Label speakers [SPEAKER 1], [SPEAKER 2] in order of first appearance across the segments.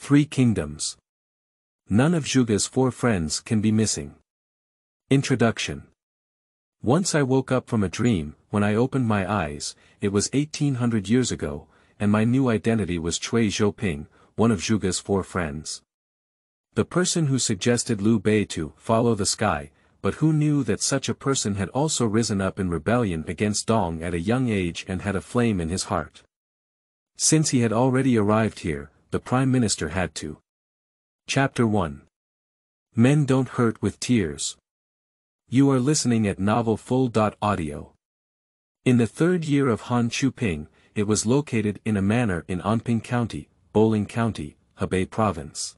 [SPEAKER 1] 3 kingdoms. None of Zhuge's 4 friends can be missing. Introduction. Once I woke up from a dream. When I opened my eyes, it was 1800 years ago, and my new identity was Cui Zhouping, one of Zhuge's 4 friends. The person who suggested Liu Bei to follow the sky, but who knew that such a person had also risen up in rebellion against Dong at a young age and had a flame in his heart. Since he had already arrived here, the Prime Minister had to. Chapter 1. Men don't hurt with tears. You are listening at Novel Full.audio. In the 3rd year of Han Zhouping, it was located in a manor in Anping County, Bowling County, Hebei Province.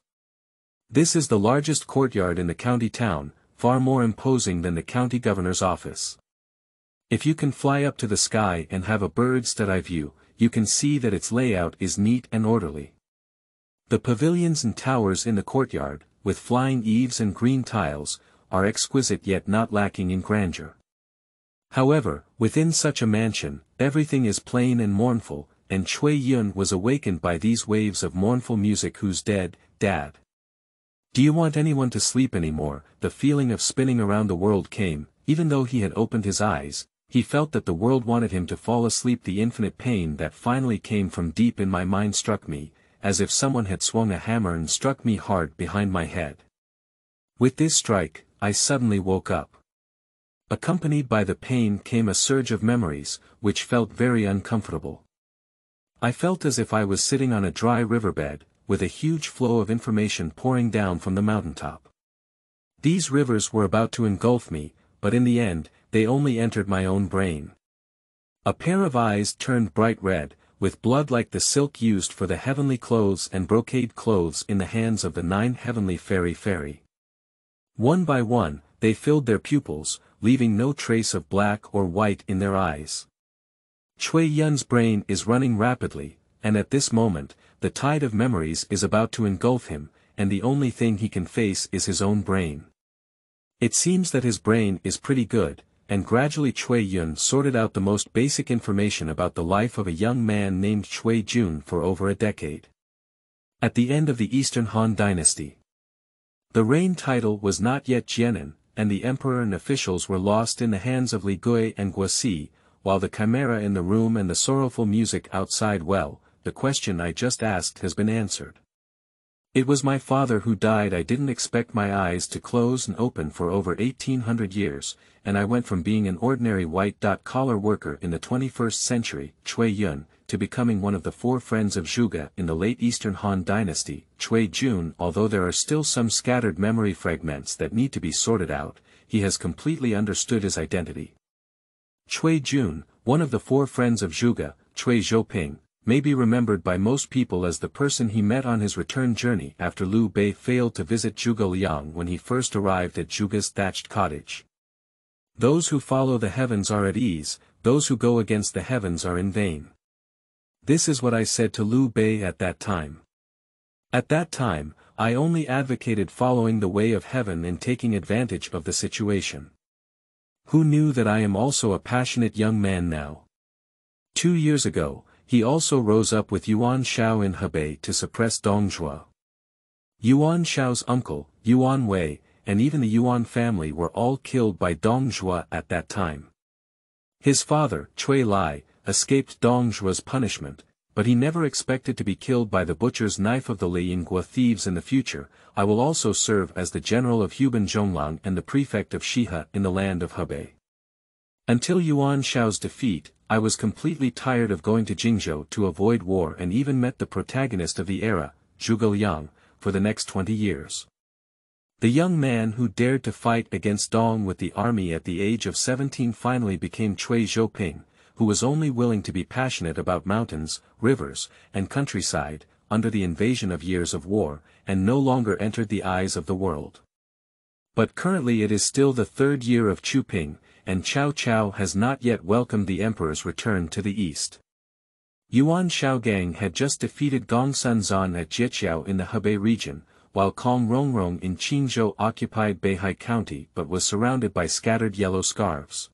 [SPEAKER 1] This is the largest courtyard in the county town, far more imposing than the county governor's office. If you can fly up to the sky and have a bird's eye view, you can see that its layout is neat and orderly. The pavilions and towers in the courtyard, with flying eaves and green tiles, are exquisite yet not lacking in grandeur. However, within such a mansion, everything is plain and mournful, and Cui Yuan was awakened by these waves of mournful music. Who's dead, Dad? Do you want anyone to sleep anymore? The feeling of spinning around the world came. Even though he had opened his eyes, he felt that the world wanted him to fall asleep. The infinite pain that finally came from deep in my mind struck me, as if someone had swung a hammer and struck me hard behind my head. With this strike, I suddenly woke up. Accompanied by the pain came a surge of memories, which felt very uncomfortable. I felt as if I was sitting on a dry riverbed, with a huge flow of information pouring down from the mountaintop. These rivers were about to engulf me, but in the end, they only entered my own brain. A pair of eyes turned bright red, with blood like the silk used for the heavenly clothes and brocade clothes in the hands of the 9 heavenly fairy. One by one, they filled their pupils, leaving no trace of black or white in their eyes. Cui Yun's brain is running rapidly, and at this moment, the tide of memories is about to engulf him, and the only thing he can face is his own brain. It seems that his brain is pretty good, and gradually Cui Yun sorted out the most basic information about the life of a young man named Cui Jun for over a decade. At the end of the Eastern Han Dynasty, the reign title was not yet Jianan, and the emperor and officials were lost in the hands of Li Gui and Guosi, while the chimera in the room and the sorrowful music outside. Well, the question I just asked has been answered. It was my father who died. I didn't expect my eyes to close and open for over 1800 years, and I went from being an ordinary white-collar worker in the 21st century, Cui Yun, to becoming one of the 4 friends of Zhuge in the late Eastern Han Dynasty, Cui Jun. Although there are still some scattered memory fragments that need to be sorted out, he has completely understood his identity. Cui Jun, one of the 4 friends of Zhuge, Cui Zhouping, may be remembered by most people as the person he met on his return journey after Liu Bei failed to visit Zhuge Liang when he first arrived at Zhuge's thatched cottage. Those who follow the heavens are at ease, those who go against the heavens are in vain. This is what I said to Liu Bei at that time. At that time, I only advocated following the way of heaven and taking advantage of the situation. Who knew that I am also a passionate young man now? 2 years ago, he also rose up with Yuan Shao in Hebei to suppress Dongzhuo. Yuan Shao's uncle, Yuan Wei, and even the Yuan family were all killed by Dongzhuo at that time. His father, Cui Lai, escaped Dongzhuo's punishment, but he never expected to be killed by the butcher's knife of the Liyingguo thieves in the future. I will also serve as the general of Huban Zhonglang and the prefect of Shihe in the land of Hebei. Until Yuan Shao's defeat, I was completely tired of going to Jingzhou to avoid war and even met the protagonist of the era, Zhuge Liang, for the next 20 years. The young man who dared to fight against Dong with the army at the age of 17 finally became Cui Zhouping, who was only willing to be passionate about mountains, rivers, and countryside, under the invasion of years of war, and no longer entered the eyes of the world. But currently it is still the 3rd year of Zhouping, and Cao Cao has not yet welcomed the emperor's return to the east. Yuan Shaogang had just defeated Gongsun Zan at Jieqiao in the Hebei region, while Kong Rongrong in Qingzhou occupied Beihai County but was surrounded by scattered yellow scarves.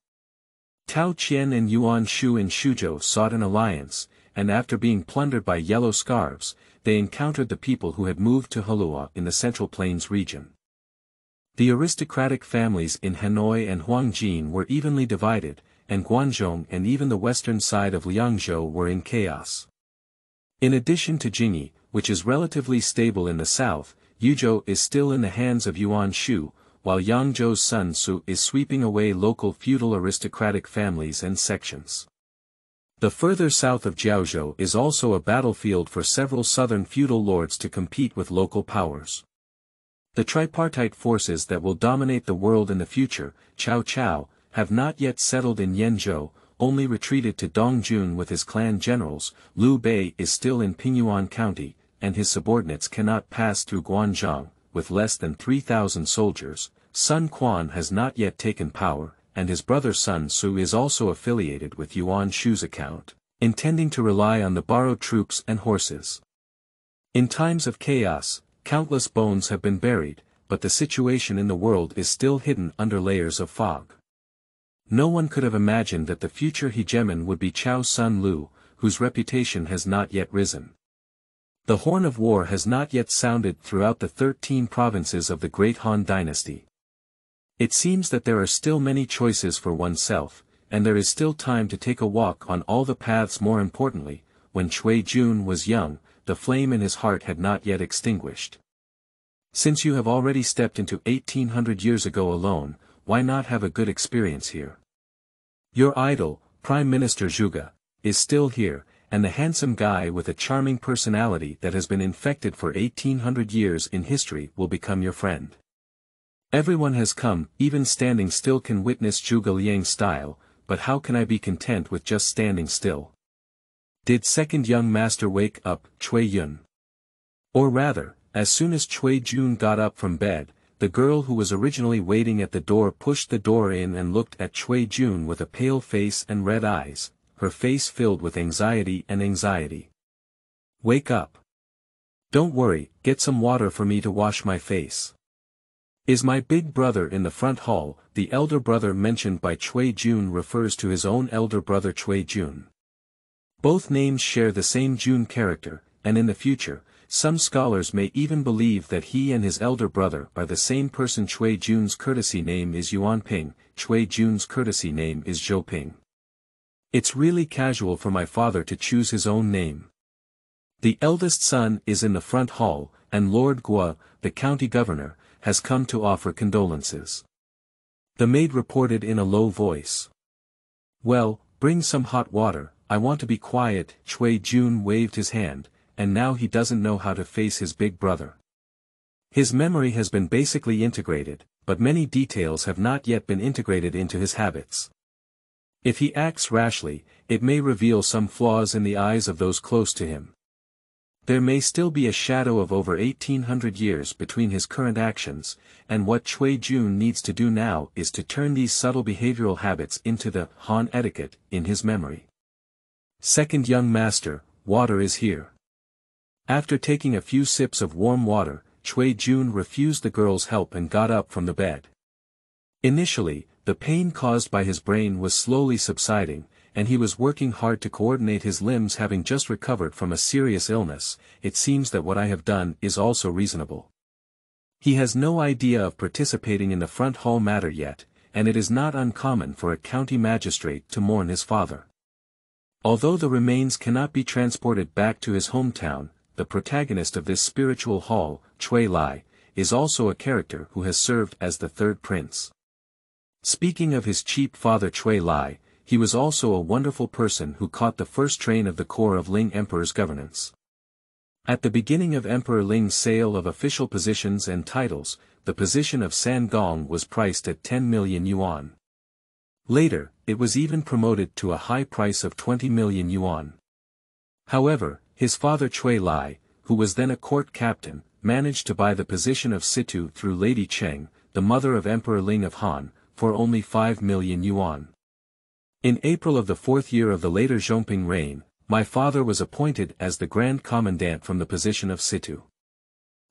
[SPEAKER 1] Tao Qian and Yuan Shu in Shuzhou sought an alliance, and after being plundered by yellow scarves, they encountered the people who had moved to Hulua in the Central Plains region. The aristocratic families in Hanoi and Huangjin were evenly divided, and Guangzhou and even the western side of Liangzhou were in chaos. In addition to Jingyi, which is relatively stable in the south, Yuzhou is still in the hands of Yuan Shu, while Yangzhou's Sun Su is sweeping away local feudal aristocratic families and sections. The further south of Jiaozhou is also a battlefield for several southern feudal lords to compete with local powers. The tripartite forces that will dominate the world in the future, Cao Cao, have not yet settled in Yenzhou, only retreated to Dongjun with his clan generals. Liu Bei is still in Pingyuan County, and his subordinates cannot pass through Guanzhong, with less than 3,000 soldiers. Sun Quan has not yet taken power, and his brother Sun Su is also affiliated with Yuan Shu's account, intending to rely on the borrowed troops and horses. In times of chaos, countless bones have been buried, but the situation in the world is still hidden under layers of fog. No one could have imagined that the future hegemon would be Chao Sun Lu, whose reputation has not yet risen. The horn of war has not yet sounded throughout the 13 provinces of the Great Han Dynasty. It seems that there are still many choices for oneself, and there is still time to take a walk on all the paths. More importantly, when Cui Jun was young, the flame in his heart had not yet extinguished. Since you have already stepped into 1800 years ago alone, why not have a good experience here? Your idol, Prime Minister Zhuge, is still here, and the handsome guy with a charming personality that has been infected for 1800 years in history will become your friend. Everyone has come, even standing still can witness Zhuge Liang's style, but how can I be content with just standing still? Did second young master wake up, Cui Yun? Or rather, as soon as Cui Jun got up from bed, the girl who was originally waiting at the door pushed the door in and looked at Cui Jun with a pale face and red eyes, her face filled with anxiety. Wake up. Don't worry, get some water for me to wash my face. Is my big brother in the front hall? The elder brother mentioned by Cui Jun refers to his own elder brother Cui Jun. Both names share the same Jun character, and in the future, some scholars may even believe that he and his elder brother are the same person. Cui Jun's courtesy name is Yuan Ping, Cui Jun's courtesy name is Zhou Ping. It's really casual for my father to choose his own name. The eldest son is in the front hall, and Lord Gua, the county governor, has come to offer condolences. The maid reported in a low voice. Well, bring some hot water, I want to be quiet. Cui Jun waved his hand, and now he doesn't know how to face his big brother. His memory has been basically integrated, but many details have not yet been integrated into his habits. If he acts rashly, it may reveal some flaws in the eyes of those close to him. There may still be a shadow of over 1800 years between his current actions, and what Cui Jun needs to do now is to turn these subtle behavioral habits into the Han etiquette in his memory. Second young master, water is here. After taking a few sips of warm water, Cui Jun refused the girl's help and got up from the bed. Initially, the pain caused by his brain was slowly subsiding, and he was working hard to coordinate his limbs. Having just recovered from a serious illness, it seems that what I have done is also reasonable. He has no idea of participating in the front hall matter yet, and it is not uncommon for a county magistrate to mourn his father. Although the remains cannot be transported back to his hometown, the protagonist of this spiritual hall, Cui Lai, is also a character who has served as the third prince. Speaking of his cheap father Cui Lai, he was also a wonderful person who caught the first train of the core of Ling Emperor's governance. At the beginning of Emperor Ling's sale of official positions and titles, the position of San Gong was priced at 10 million yuan. Later, it was even promoted to a high price of 20 million yuan. However, his father Cui Lai, who was then a court captain, managed to buy the position of Situ through Lady Cheng, the mother of Emperor Ling of Han, for only 5 million yuan. In April of the 4th year of the later Zhouping reign, my father was appointed as the Grand Commandant from the position of Situ.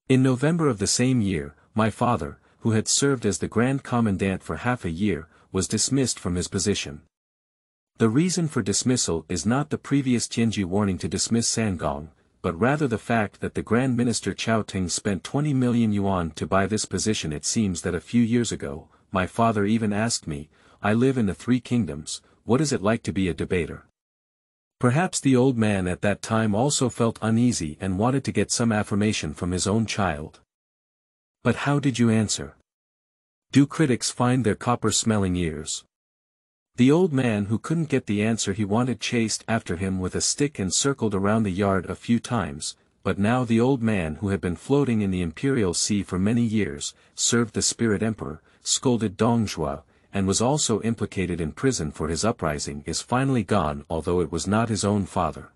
[SPEAKER 1] In November of the same year, my father, who had served as the Grand Commandant for half a year, was dismissed from his position. The reason for dismissal is not the previous Tianji warning to dismiss Sangong, but rather the fact that the Grand Minister Chao Ting spent 20 million yuan to buy this position. It seems that a few years ago, my father even asked me, I live in the Three Kingdoms, what is it like to be a debater? Perhaps the old man at that time also felt uneasy and wanted to get some affirmation from his own child. But how did you answer? Do critics find their copper-smelling ears? The old man who couldn't get the answer he wanted chased after him with a stick and circled around the yard a few times, but now the old man who had been floating in the imperial sea for many years, served the spirit emperor, scolded Dong Zhuge, and was also implicated in prison for his uprising is finally gone, although it was not his own father.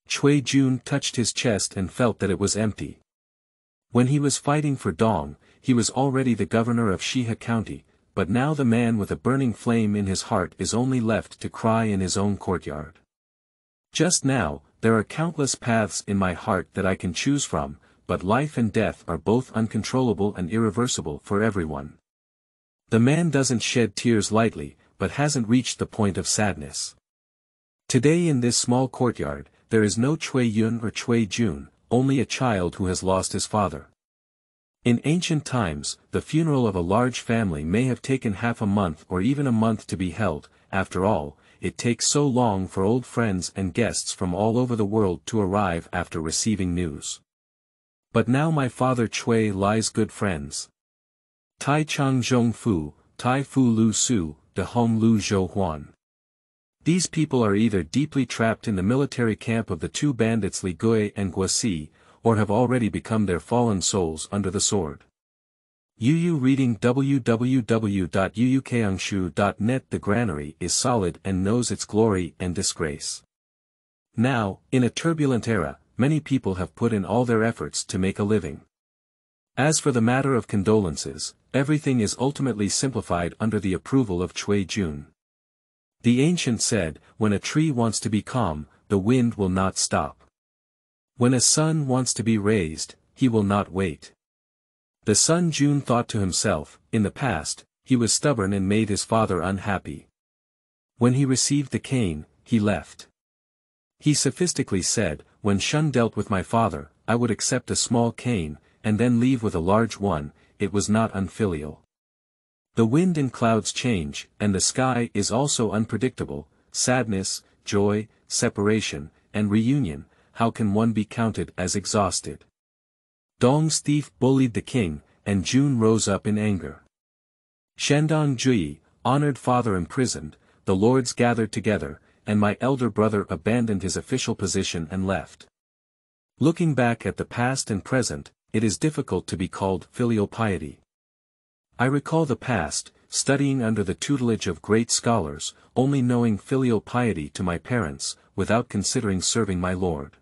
[SPEAKER 1] Cui Zhouping touched his chest and felt that it was empty. When he was fighting for Dong, he was already the governor of Shihe County, but now the man with a burning flame in his heart is only left to cry in his own courtyard. Just now, there are countless paths in my heart that I can choose from, but life and death are both uncontrollable and irreversible for everyone. The man doesn't shed tears lightly, but hasn't reached the point of sadness. Today in this small courtyard, there is no Cui Yuan or Cui Zhouping, only a child who has lost his father. In ancient times, the funeral of a large family may have taken half a month or even a month to be held. After all, it takes so long for old friends and guests from all over the world to arrive after receiving news. But now my father Cui lies good friends. Tai Chang Zhong Fu, Tai Fu Lu Su, De Hong Lu Zhou Huan. These people are either deeply trapped in the military camp of the two bandits Liu Bei and Guasi, or have already become their fallen souls under the sword. Yu reading www.yuukangshu.net. The granary is solid and knows its glory and disgrace. Now, in a turbulent era, many people have put in all their efforts to make a living. As for the matter of condolences, everything is ultimately simplified under the approval of Cui Zhouping. The ancient said, when a tree wants to be calm, the wind will not stop. When a sun wants to be raised, he will not wait. The son Zhouping thought to himself, in the past, he was stubborn and made his father unhappy. When he received the cane, he left. He sophistically said, when Shun dealt with my father, I would accept a small cane, and then leave with a large one. It was not unfilial. The wind and clouds change, and the sky is also unpredictable. Sadness, joy, separation, and reunion, how can one be counted as exhausted? Dong's thief bullied the king, and Zhouping rose up in anger. Shandong Zhui, honored father imprisoned, the lords gathered together, and my elder brother abandoned his official position and left. Looking back at the past and present, it is difficult to be called filial piety. I recall the past, studying under the tutelage of great scholars, only knowing filial piety to my parents, without considering serving my lord.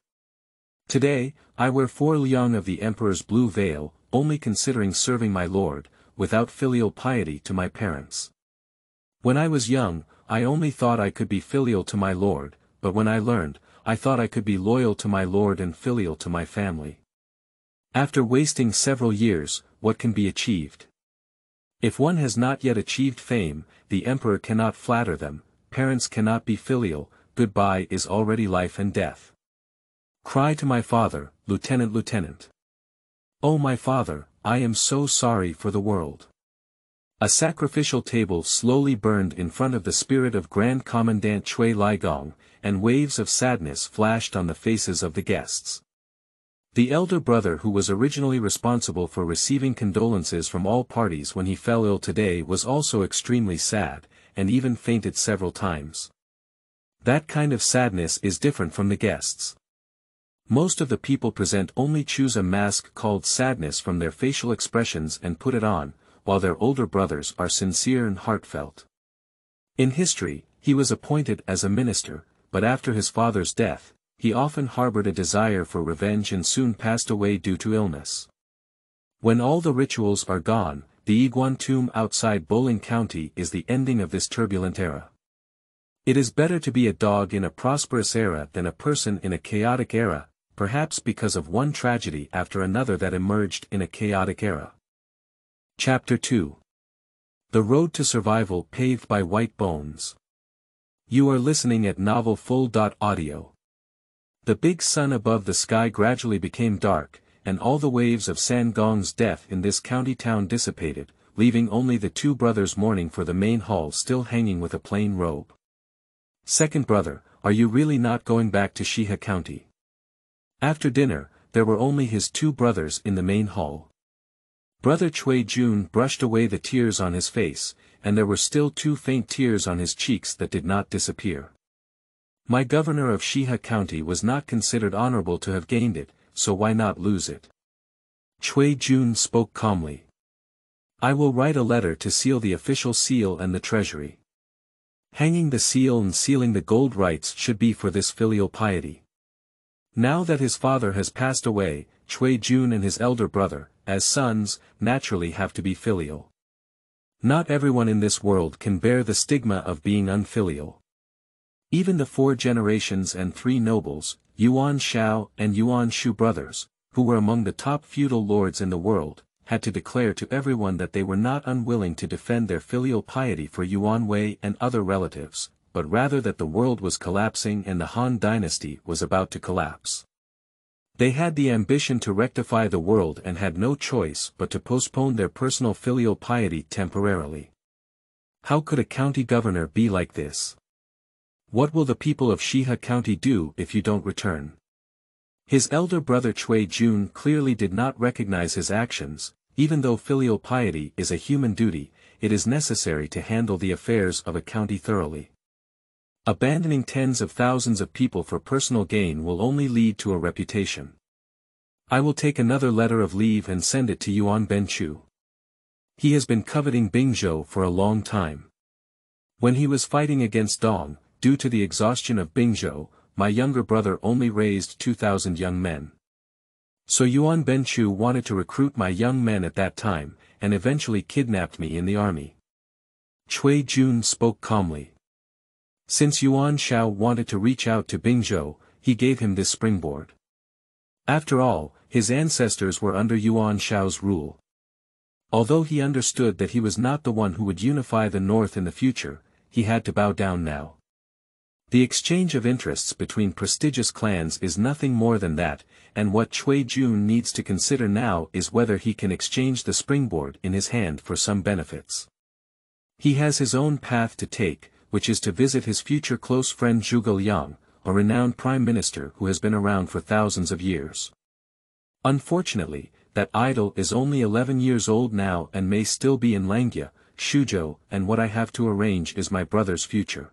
[SPEAKER 1] Today, I wear 4 liang of the emperor's blue veil, only considering serving my lord, without filial piety to my parents. When I was young, I only thought I could be filial to my lord, but when I learned, I thought I could be loyal to my lord and filial to my family. After wasting several years, what can be achieved? If one has not yet achieved fame, the emperor cannot flatter them, parents cannot be filial, goodbye is already life and death. Cry to my father, Lieutenant. Oh my father, I am so sorry for the world. A sacrificial table slowly burned in front of the spirit of Grand Commandant Cui Ligong, and waves of sadness flashed on the faces of the guests. The elder brother who was originally responsible for receiving condolences from all parties when he fell ill today was also extremely sad, and even fainted several times. That kind of sadness is different from the guests. Most of the people present only choose a mask called sadness from their facial expressions and put it on, while their older brothers are sincere and heartfelt. In history, he was appointed as a minister, but after his father's death, he often harbored a desire for revenge and soon passed away due to illness. When all the rituals are gone, the Iguan tomb outside Bowling County is the ending of this turbulent era. It is better to be a dog in a prosperous era than a person in a chaotic era, perhaps because of one tragedy after another that emerged in a chaotic era. Chapter 2. The Road to Survival Paved by White Bones. You are listening at novelfull.audio. The big sun above the sky gradually became dark, and all the waves of San Gong's death in this county town dissipated, leaving only the two brothers mourning for the main hall still hanging with a plain robe. Second brother, are you really not going back to Shihe County? After dinner, there were only his two brothers in the main hall. Brother Cui Zhouping brushed away the tears on his face, and there were still two faint tears on his cheeks that did not disappear. My governor of Shihe County was not considered honorable to have gained it, so why not lose it? Cui Zhouping spoke calmly. I will write a letter to seal the official seal and the treasury. Hanging the seal and sealing the gold rights should be for this filial piety. Now that his father has passed away, Cui Zhouping and his elder brother, as sons, naturally have to be filial. Not everyone in this world can bear the stigma of being unfilial. Even the 4 generations and 3 nobles, Yuan Shao and Yuan Shu brothers, who were among the top feudal lords in the world, had to declare to everyone that they were not unwilling to defend their filial piety for Yuan Wei and other relatives, but rather that the world was collapsing and the Han dynasty was about to collapse. They had the ambition to rectify the world and had no choice but to postpone their personal filial piety temporarily. How could a county governor be like this? What will the people of Shihe County do if you don't return? His elder brother Cui Zhouping clearly did not recognize his actions. Even though filial piety is a human duty, it is necessary to handle the affairs of a county thoroughly. Abandoning tens of thousands of people for personal gain will only lead to a reputation. I will take another letter of leave and send it to Yuan Benchu. He has been coveting Bingzhou for a long time. When he was fighting against Dong, due to the exhaustion of Bingzhou, my younger brother only raised 2,000 young men. So Yuan Benchu wanted to recruit my young men at that time, and eventually kidnapped me in the army. Cui Zhouping spoke calmly. Since Yuan Shao wanted to reach out to Bingzhou, he gave him this springboard. After all, his ancestors were under Yuan Shao's rule. Although he understood that he was not the one who would unify the north in the future, he had to bow down now. The exchange of interests between prestigious clans is nothing more than that, and what Cui Zhouping needs to consider now is whether he can exchange the springboard in his hand for some benefits. He has his own path to take, which is to visit his future close friend Zhuge, a renowned prime minister who has been around for thousands of years. Unfortunately, that idol is only 11 years old now and may still be in Langya, Shuzhou, and what I have to arrange is my brother's future.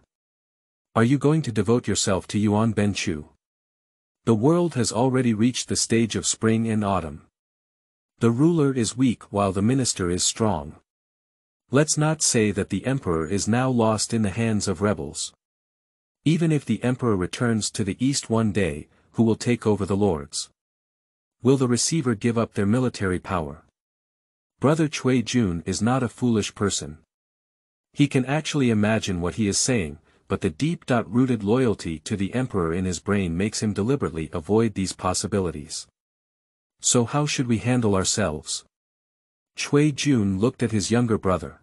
[SPEAKER 1] Are you going to devote yourself to Yuan Benchu? The world has already reached the stage of spring and autumn. The ruler is weak while the minister is strong. Let's not say that the emperor is now lost in the hands of rebels. Even if the emperor returns to the east one day, who will take over the lords? Will the receiver give up their military power? Brother Cui Zhouping is not a foolish person. He can actually imagine what he is saying, but the deep-rooted loyalty to the emperor in his brain makes him deliberately avoid these possibilities. So how should we handle ourselves? Cui Zhouping looked at his younger brother.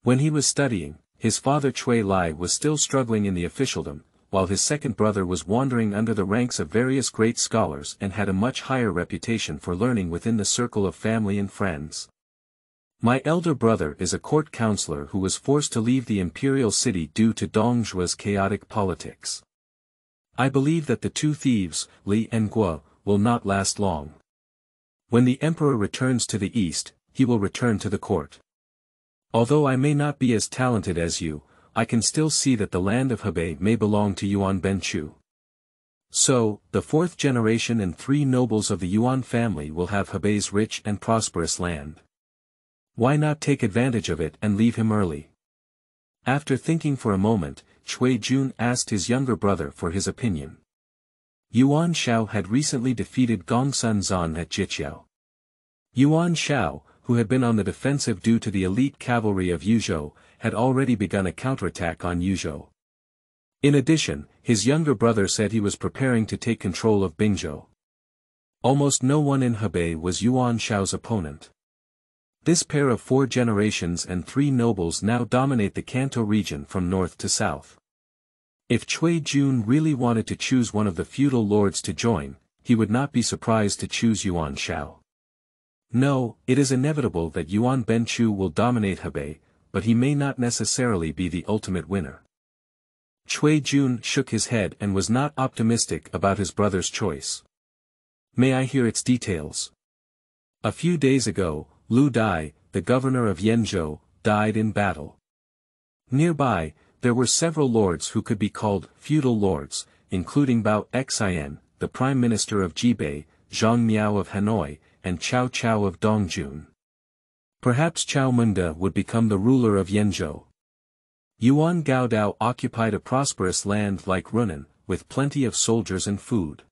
[SPEAKER 1] When he was studying, his father Cui Lai was still struggling in the officialdom, while his second brother was wandering under the ranks of various great scholars and had a much higher reputation for learning within the circle of family and friends. My elder brother is a court counselor who was forced to leave the imperial city due to Dong Zhuo's chaotic politics. I believe that the 2 thieves, Li and Guo, will not last long. When the emperor returns to the east, he will return to the court. Although I may not be as talented as you, I can still see that the land of Hebei may belong to Yuan Benchu. So, the 4th generation and 3 nobles of the Yuan family will have Hebei's rich and prosperous land. Why not take advantage of it and leave him early? After thinking for a moment, Cui Zhouping asked his younger brother for his opinion. Yuan Shao had recently defeated Gongsun Zan at Jiqiao. Yuan Shao, who had been on the defensive due to the elite cavalry of Yuzhou, had already begun a counterattack on Yuzhou. In addition, his younger brother said he was preparing to take control of Bingzhou. Almost no one in Hebei was Yuan Shao's opponent. This pair of 4 generations and 3 nobles now dominate the Kanto region from north to south. If Cui Jun really wanted to choose one of the feudal lords to join, he would not be surprised to choose Yuan Shao. No, it is inevitable that Yuan Benchu will dominate Hebei, but he may not necessarily be the ultimate winner. Cui Jun shook his head and was not optimistic about his brother's choice. May I hear its details? A few days ago, Liu Bei, the governor of Yanzhou, died in battle. Nearby, there were several lords who could be called feudal lords, including Bao Xian, the prime minister of Jibei, Zhang Miao of Hanoi, and Cao Cao of Dongjun. Perhaps Cao Munda would become the ruler of Yanzhou. Yuan Gaodao occupied a prosperous land like Runan, with plenty of soldiers and food.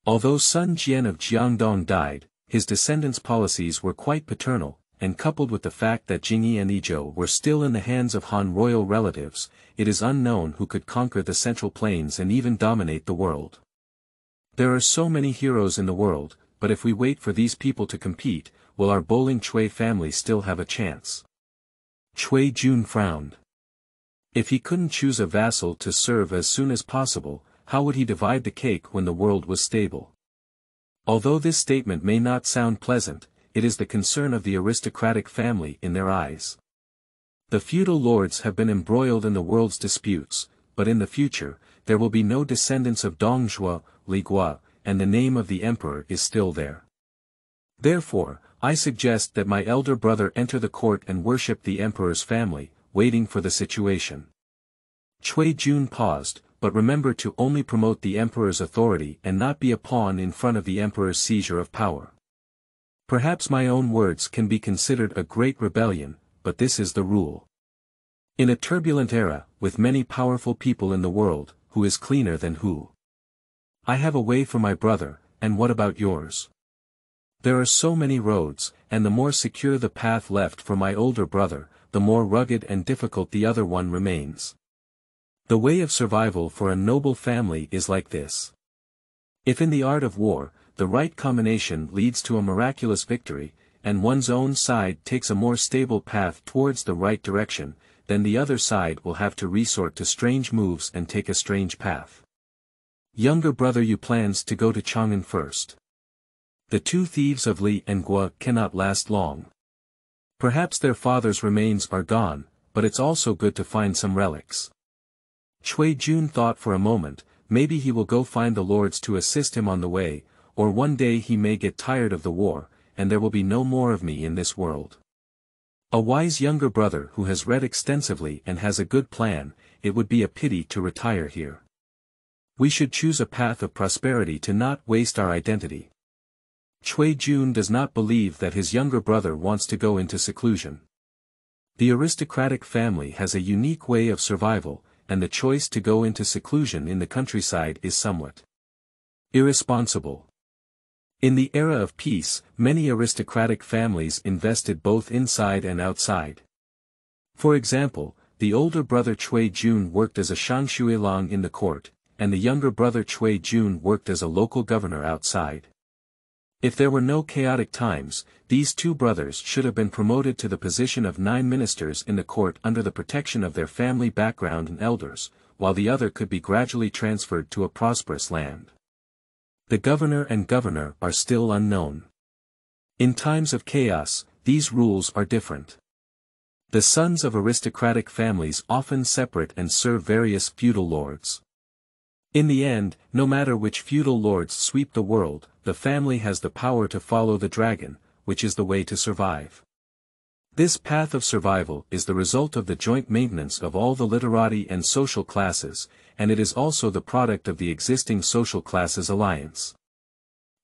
[SPEAKER 1] Although Sun Jian of Jiangdong died, his descendants' policies were quite paternal, and coupled with the fact that Jingyi and Yizhou were still in the hands of Han royal relatives, it is unknown who could conquer the Central Plains and even dominate the world. There are so many heroes in the world, but if we wait for these people to compete, will our Bowling Cui family still have a chance? Cui Jun frowned. If he couldn't choose a vassal to serve as soon as possible, how would he divide the cake when the world was stable? Although this statement may not sound pleasant, it is the concern of the aristocratic family in their eyes. The feudal lords have been embroiled in the world's disputes, but in the future, there will be no descendants of Dongzhuo, Li Gua, and the name of the emperor is still there. Therefore, I suggest that my elder brother enter the court and worship the emperor's family, waiting for the situation. Cui Jun paused, but remember to only promote the emperor's authority and not be a pawn in front of the emperor's seizure of power. Perhaps my own words can be considered a great rebellion, but this is the rule. In a turbulent era, with many powerful people in the world, who is cleaner than who? I have a way for my brother, and what about yours? There are so many roads, and the more secure the path left for my older brother, the more rugged and difficult the other one remains. The way of survival for a noble family is like this. If in the art of war, the right combination leads to a miraculous victory, and one's own side takes a more stable path towards the right direction, then the other side will have to resort to strange moves and take a strange path. Younger brother Yu plans to go to Chang'an first. The two thieves of Li and Gua cannot last long. Perhaps their father's remains are gone, but it's also good to find some relics. Cui Jun thought for a moment, maybe he will go find the lords to assist him on the way, or one day he may get tired of the war, and there will be no more of me in this world. A wise younger brother who has read extensively and has a good plan, it would be a pity to retire here. We should choose a path of prosperity to not waste our identity. Cui Jun does not believe that his younger brother wants to go into seclusion. The aristocratic family has a unique way of survival, and the choice to go into seclusion in the countryside is somewhat irresponsible. In the era of peace, many aristocratic families invested both inside and outside. For example, the older brother Cui Jun worked as a shanshuilang in the court, and the younger brother Cui Jun worked as a local governor outside. If there were no chaotic times, these two brothers should have been promoted to the position of 9 ministers in the court under the protection of their family background and elders, while the other could be gradually transferred to a prosperous land. The governor and governor are still unknown. In times of chaos, these rules are different. The sons of aristocratic families often separate and serve various feudal lords. In the end, no matter which feudal lords sweep the world, the family has the power to follow the dragon, which is the way to survive. This path of survival is the result of the joint maintenance of all the literati and social classes, and it is also the product of the existing social classes alliance.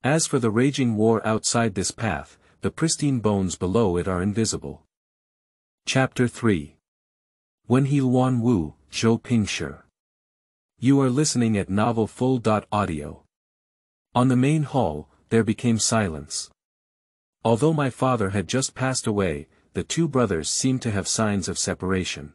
[SPEAKER 1] As for the raging war outside this path, the pristine bones below it are invisible. Chapter 3. When he Luan Wu, Zhou Pingshi. You are listening at novelfull.audio. On the main hall, there became silence. Although my father had just passed away, the two brothers seemed to have signs of separation.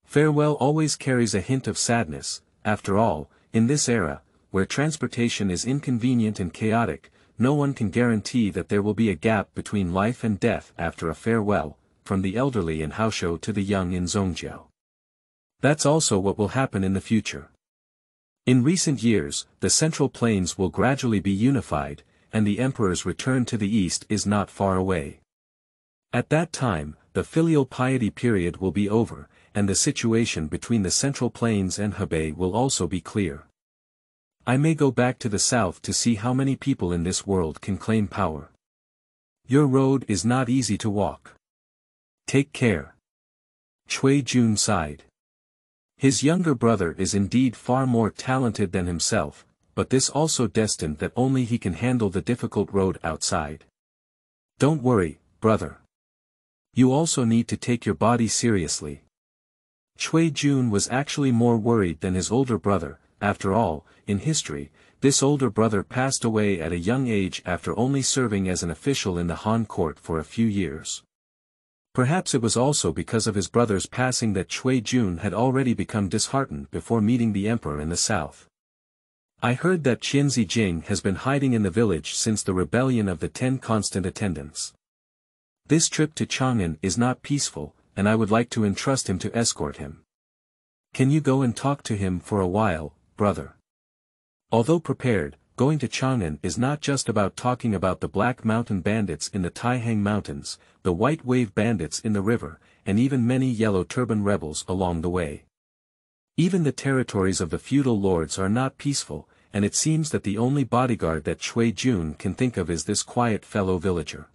[SPEAKER 1] Farewell always carries a hint of sadness. After all, in this era, where transportation is inconvenient and chaotic, no one can guarantee that there will be a gap between life and death after a farewell, from the elderly in Haoshu to the young in Zhongjiao. That's also what will happen in the future. In recent years, the Central Plains will gradually be unified, and the emperor's return to the east is not far away. At that time, the filial piety period will be over, and the situation between the Central Plains and Hebei will also be clear. I may go back to the south to see how many people in this world can claim power. Your road is not easy to walk. Take care. Cui Zhouping sighed. His younger brother is indeed far more talented than himself, but this also destined that only he can handle the difficult road outside. Don't worry, brother. You also need to take your body seriously. Cui Zhouping was actually more worried than his older brother. After all, in history, this older brother passed away at a young age after only serving as an official in the Han court for a few years. Perhaps it was also because of his brother's passing that Cui Zhouping had already become disheartened before meeting the emperor in the south. I heard that Qianzi Jing has been hiding in the village since the rebellion of the 10 constant attendants. This trip to Chang'an is not peaceful, and I would like to entrust him to escort him. Can you go and talk to him for a while, brother? Although prepared, going to Chang'an is not just about talking about the Black Mountain bandits in the Taihang Mountains, the White Wave bandits in the river, and even many Yellow Turban rebels along the way. Even the territories of the feudal lords are not peaceful, and it seems that the only bodyguard that Cui Zhouping can think of is this quiet fellow villager.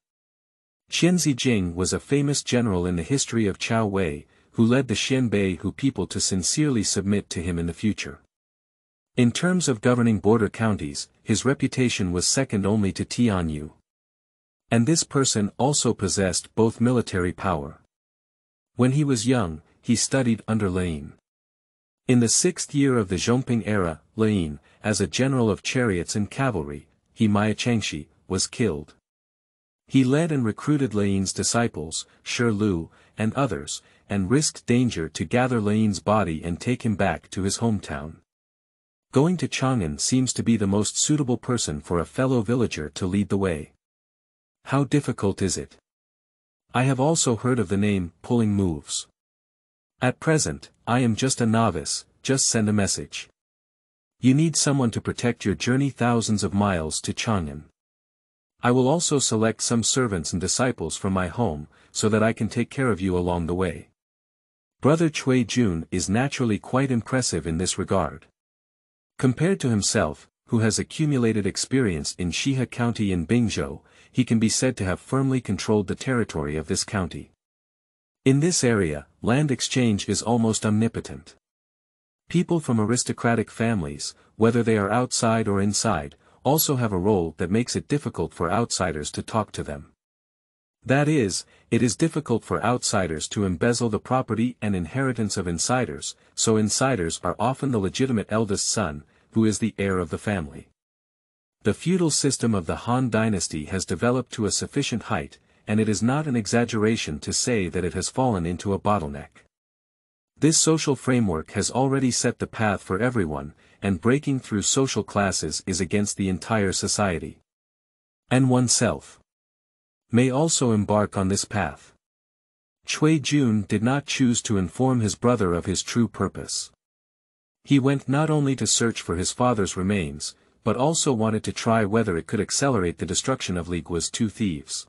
[SPEAKER 1] Qianzi Jing was a famous general in the history of Chao Wei, who led the Xianbei Hu people to sincerely submit to him in the future. In terms of governing border counties, his reputation was second only to Tianyu. And this person also possessed both military power. When he was young, he studied under Luan. In the 6th year of the Zhongping era, Luan, as a general of chariots and cavalry, Changshi, was killed. He led and recruited Luan's disciples, Shi Lu, and others, and risked danger to gather Luan's body and take him back to his hometown. Going to Chang'an seems to be the most suitable person for a fellow villager to lead the way. How difficult is it? I have also heard of the name, pulling moves. At present, I am just a novice, just send a message. You need someone to protect your journey thousands of miles to Chang'an. I will also select some servants and disciples from my home, so that I can take care of you along the way. Brother Cui Zhouping is naturally quite impressive in this regard. Compared to himself, who has accumulated experience in Shihe County in Bingzhou, he can be said to have firmly controlled the territory of this county. In this area, land exchange is almost omnipotent. People from aristocratic families, whether they are outside or inside, also have a role that makes it difficult for outsiders to talk to them. That is, it is difficult for outsiders to embezzle the property and inheritance of insiders, so insiders are often the legitimate eldest son, who is the heir of the family. The feudal system of the Han dynasty has developed to a sufficient height, and it is not an exaggeration to say that it has fallen into a bottleneck. This social framework has already set the path for everyone, and breaking through social classes is against the entire society. And oneself may also embark on this path. Cui Zhouping did not choose to inform his brother of his true purpose. He went not only to search for his father's remains, but also wanted to try whether it could accelerate the destruction of Li Guo's 2 thieves.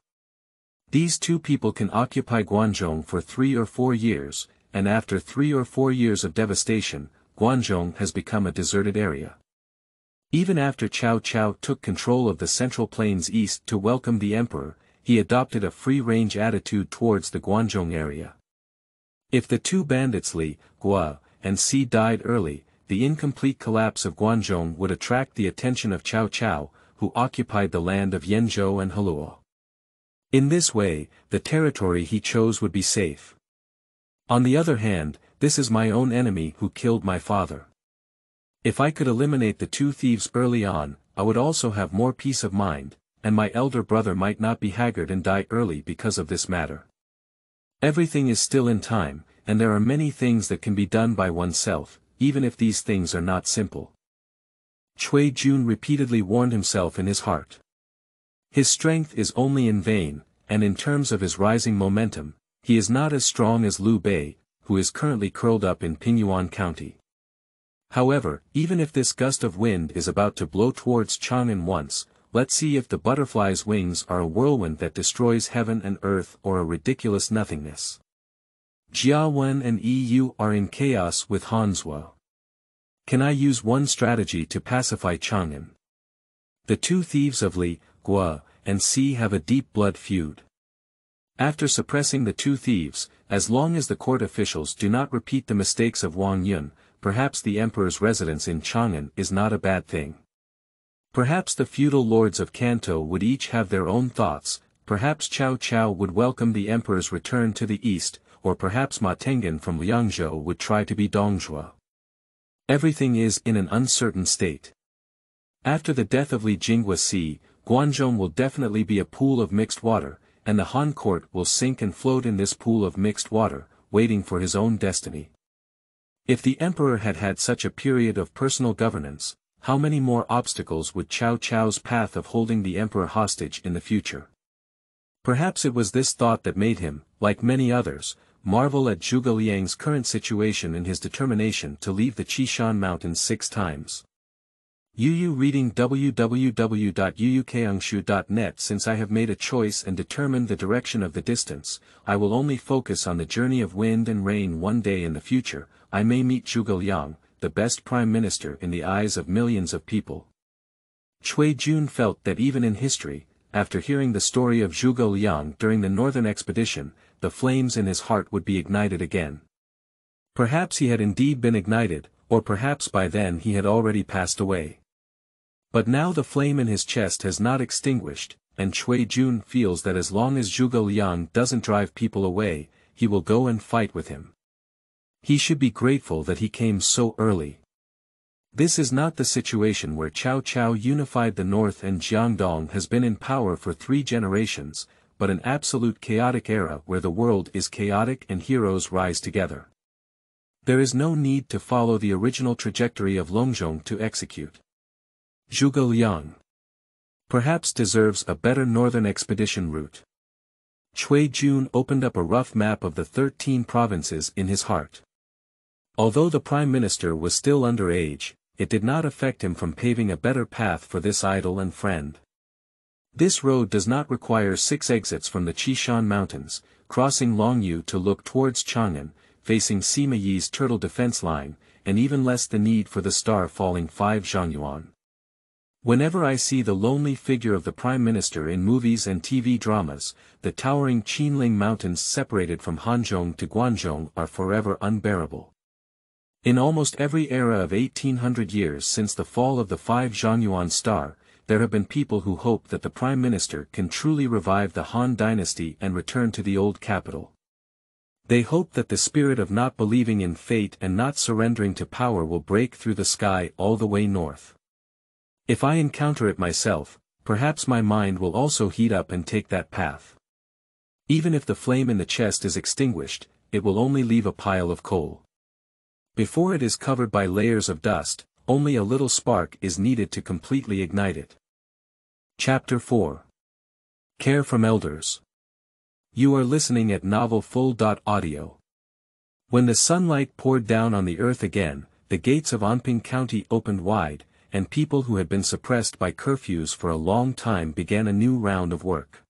[SPEAKER 1] These 2 people can occupy Guanzhong for 3 or 4 years, and after 3 or 4 years of devastation, Guanzhong has become a deserted area. Even after Cao Cao took control of the Central Plains east to welcome the emperor, he adopted a free-range attitude towards the Guanzhong area. If the 2 bandits Li, Guo, and Si died early, the incomplete collapse of Guanzhong would attract the attention of Cao Cao, who occupied the land of Yanzhou and Heluo. In this way, the territory he chose would be safe. On the other hand, this is my own enemy who killed my father. If I could eliminate the 2 thieves early on, I would also have more peace of mind, and my elder brother might not be haggard and die early because of this matter. Everything is still in time, and there are many things that can be done by oneself, even if these things are not simple. Cui Zhouping repeatedly warned himself in his heart. His strength is only in vain, and in terms of his rising momentum, he is not as strong as Liu Bei, who is currently curled up in Pingyuan County. However, even if this gust of wind is about to blow towards Chang'an once, let's see if the butterfly's wings are a whirlwind that destroys heaven and earth or a ridiculous nothingness. Jia Wen and EU are in chaos with Hanzhou. Can I use one strategy to pacify Chang'an? The two thieves of Li, Gua, and Si have a deep blood feud. After suppressing the two thieves, as long as the court officials do not repeat the mistakes of Wang Yun, perhaps the emperor's residence in Chang'an is not a bad thing. Perhaps the feudal lords of Kanto would each have their own thoughts, perhaps Cao Cao would welcome the emperor's return to the east, or perhaps Ma Tengen from Liangzhou would try to be Dongzhuo. Everything is in an uncertain state. After the death of Li Jinghua Sea, Guanzhong will definitely be a pool of mixed water, and the Han court will sink and float in this pool of mixed water, waiting for his own destiny. If the emperor had had such a period of personal governance, how many more obstacles would Cao Cao's path of holding the emperor hostage in the future? Perhaps it was this thought that made him, like many others, marvel at Zhuge Liang's current situation and his determination to leave the Qishan Mountains 6 times. Yu reading www.yuukangshu.net. Since I have made a choice and determined the direction of the distance, I will only focus on the journey of wind and rain. One day in the future, I may meet Zhuge Liang, the best prime minister in the eyes of millions of people. Cui Jun felt that even in history, after hearing the story of Zhuge Liang during the northern expedition, the flames in his heart would be ignited again. Perhaps he had indeed been ignited, or perhaps by then he had already passed away. But now the flame in his chest has not extinguished, and Cui Jun feels that as long as Zhuge Liang doesn't drive people away, he will go and fight with him. He should be grateful that he came so early. This is not the situation where Cao Cao unified the north and Jiangdong has been in power for 3 generations, but an absolute chaotic era where the world is chaotic and heroes rise together. There is no need to follow the original trajectory of Longzhong to execute. Zhuge Liang perhaps deserves a better northern expedition route. Cui Jun opened up a rough map of the 13 provinces in his heart. Although the prime minister was still under age, it did not affect him from paving a better path for this idol and friend. This road does not require 6 exits from the Qishan Mountains, crossing Longyu to look towards Chang'an, facing Sima Yi's turtle defense line, and even less the need for the star falling 5 zhangyuan. Whenever I see the lonely figure of the Prime Minister in movies and TV dramas, the towering Qinling Mountains separated from Hanzhong to Guanzhong are forever unbearable. In almost every era of 1800 years since the fall of the 5 zhangyuan star, there have been people who hope that the Prime Minister can truly revive the Han dynasty and return to the old capital. They hope that the spirit of not believing in fate and not surrendering to power will break through the sky all the way north. If I encounter it myself, perhaps my mind will also heat up and take that path. Even if the flame in the chest is extinguished, it will only leave a pile of coal. Before it is covered by layers of dust, only a little spark is needed to completely ignite it. Chapter 4. Care from Elders. You are listening at novelfull.audio. When the sunlight poured down on the earth again, the gates of Anping County opened wide, and people who had been suppressed by curfews for a long time began a new round of work.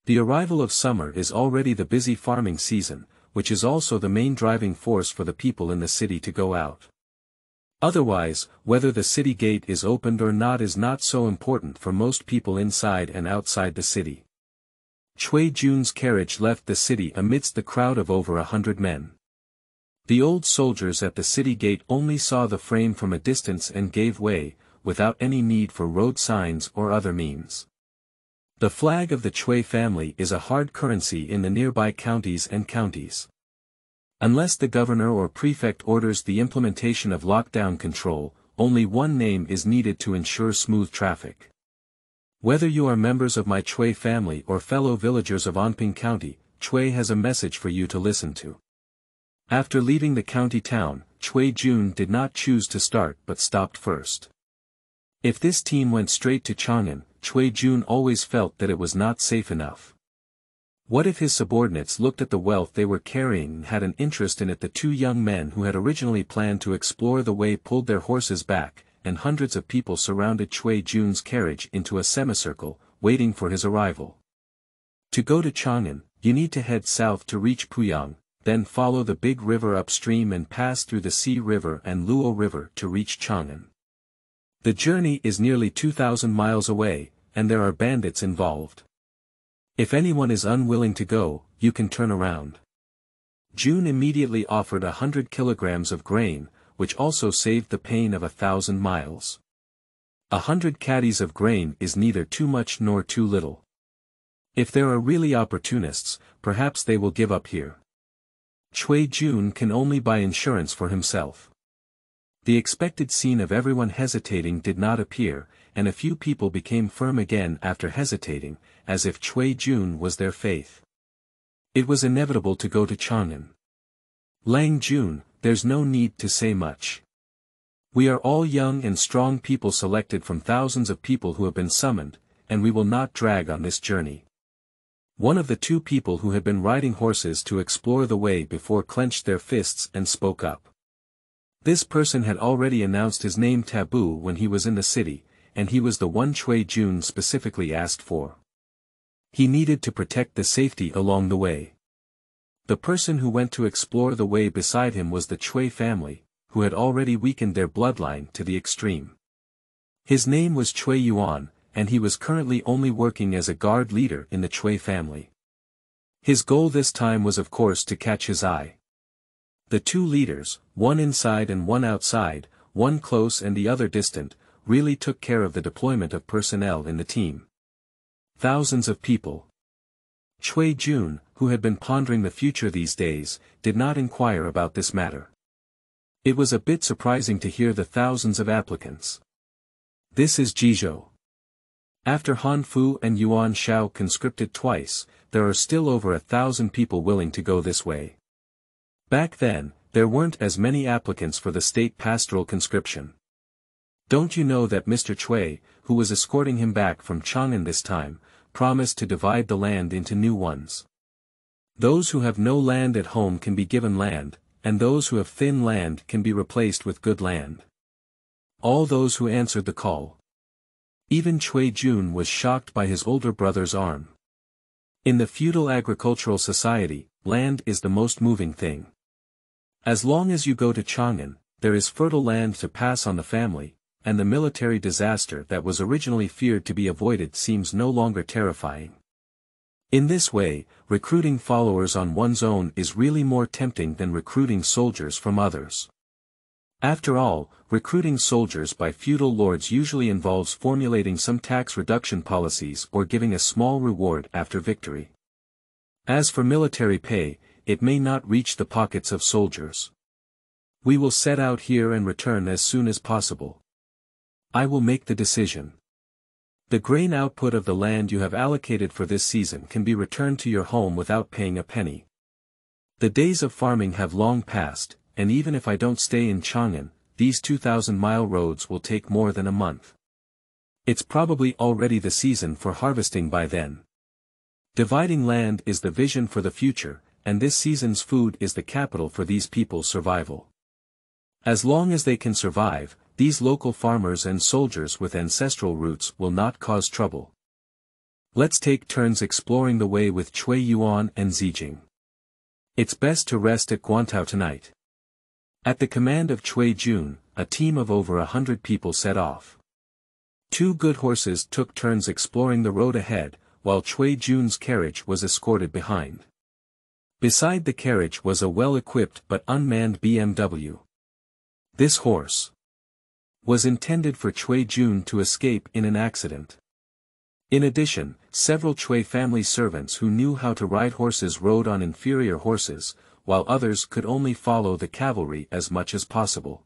[SPEAKER 1] The arrival of summer is already the busy farming season, which is also the main driving force for the people in the city to go out. Otherwise, whether the city gate is opened or not is not so important for most people inside and outside the city. Cui Jun's carriage left the city amidst the crowd of over 100 men. The old soldiers at the city gate only saw the frame from a distance and gave way, without any need for road signs or other means. The flag of the Cui family is a hard currency in the nearby counties and counties. Unless the governor or prefect orders the implementation of lockdown control, only one name is needed to ensure smooth traffic. Whether you are members of my Cui family or fellow villagers of Anping County, Cui has a message for you to listen to. After leaving the county town, Cui Jun did not choose to start but stopped first. If this team went straight to Chang'an, Cui Jun always felt that it was not safe enough. What if his subordinates looked at the wealth they were carrying and had an interest in it? The two young men who had originally planned to explore the way pulled their horses back, and hundreds of people surrounded Cui Jun's carriage into a semicircle, waiting for his arrival. To go to Chang'an, you need to head south to reach Puyang, then follow the big river upstream and pass through the Xi River and Luo River to reach Chang'an. The journey is nearly 2,000 miles away, and there are bandits involved. If anyone is unwilling to go, you can turn around. Jun immediately offered 100 kilograms of grain, which also saved the pain of 1,000 miles. 100 caddies of grain is neither too much nor too little. If there are really opportunists, perhaps they will give up here. Cui Jun can only buy insurance for himself. The expected scene of everyone hesitating did not appear, and a few people became firm again after hesitating, as if Cui Jun was their faith. It was inevitable to go to Chang'an. Lang Jun, there's no need to say much. We are all young and strong people selected from thousands of people who have been summoned, and we will not drag on this journey. One of the two people who had been riding horses to explore the way before clenched their fists and spoke up. This person had already announced his name taboo when he was in the city, and he was the one Cui Jun specifically asked for. He needed to protect the safety along the way. The person who went to explore the way beside him was the Cui family, who had already weakened their bloodline to the extreme. His name was Cui Yuan, and he was currently only working as a guard leader in the Cui family. His goal this time was of course to catch his eye. The two leaders, one inside and one outside, one close and the other distant, really took care of the deployment of personnel in the team. Thousands of people. Cui Jun, who had been pondering the future these days, did not inquire about this matter. It was a bit surprising to hear the thousands of applicants. This is Zhou. After Han Fu and Yuan Shao conscripted twice, there are still over 1,000 people willing to go this way. Back then, there weren't as many applicants for the state pastoral conscription. Don't you know that Mr. Cui, who was escorting him back from Chang'an this time, promised to divide the land into new ones? Those who have no land at home can be given land, and those who have thin land can be replaced with good land. All those who answered the call. Even Cui Jun was shocked by his older brother's arm. In the feudal agricultural society, land is the most moving thing. As long as you go to Chang'an, there is fertile land to pass on the family, and the military disaster that was originally feared to be avoided seems no longer terrifying. In this way, recruiting followers on one's own is really more tempting than recruiting soldiers from others. After all, recruiting soldiers by feudal lords usually involves formulating some tax reduction policies or giving a small reward after victory. As for military pay, it may not reach the pockets of soldiers. We will set out here and return as soon as possible. I will make the decision. The grain output of the land you have allocated for this season can be returned to your home without paying a penny. The days of farming have long passed, and even if I don't stay in Chang'an, these 2,000-mile roads will take more than a month. It's probably already the season for harvesting by then. Dividing land is the vision for the future, and this season's food is the capital for these people's survival. As long as they can survive, these local farmers and soldiers with ancestral roots will not cause trouble. Let's take turns exploring the way with Cui Yuan and Zhige. It's best to rest at Guantao tonight. At the command of Cui Jun, a team of over 100 people set off. 2 good horses took turns exploring the road ahead, while Cui Jun's carriage was escorted behind. Beside the carriage was a well-equipped but unmanned BMW. This horse was intended for Cui Jun to escape in an accident. In addition, several Cui family servants who knew how to ride horses rode on inferior horses, while others could only follow the cavalry as much as possible.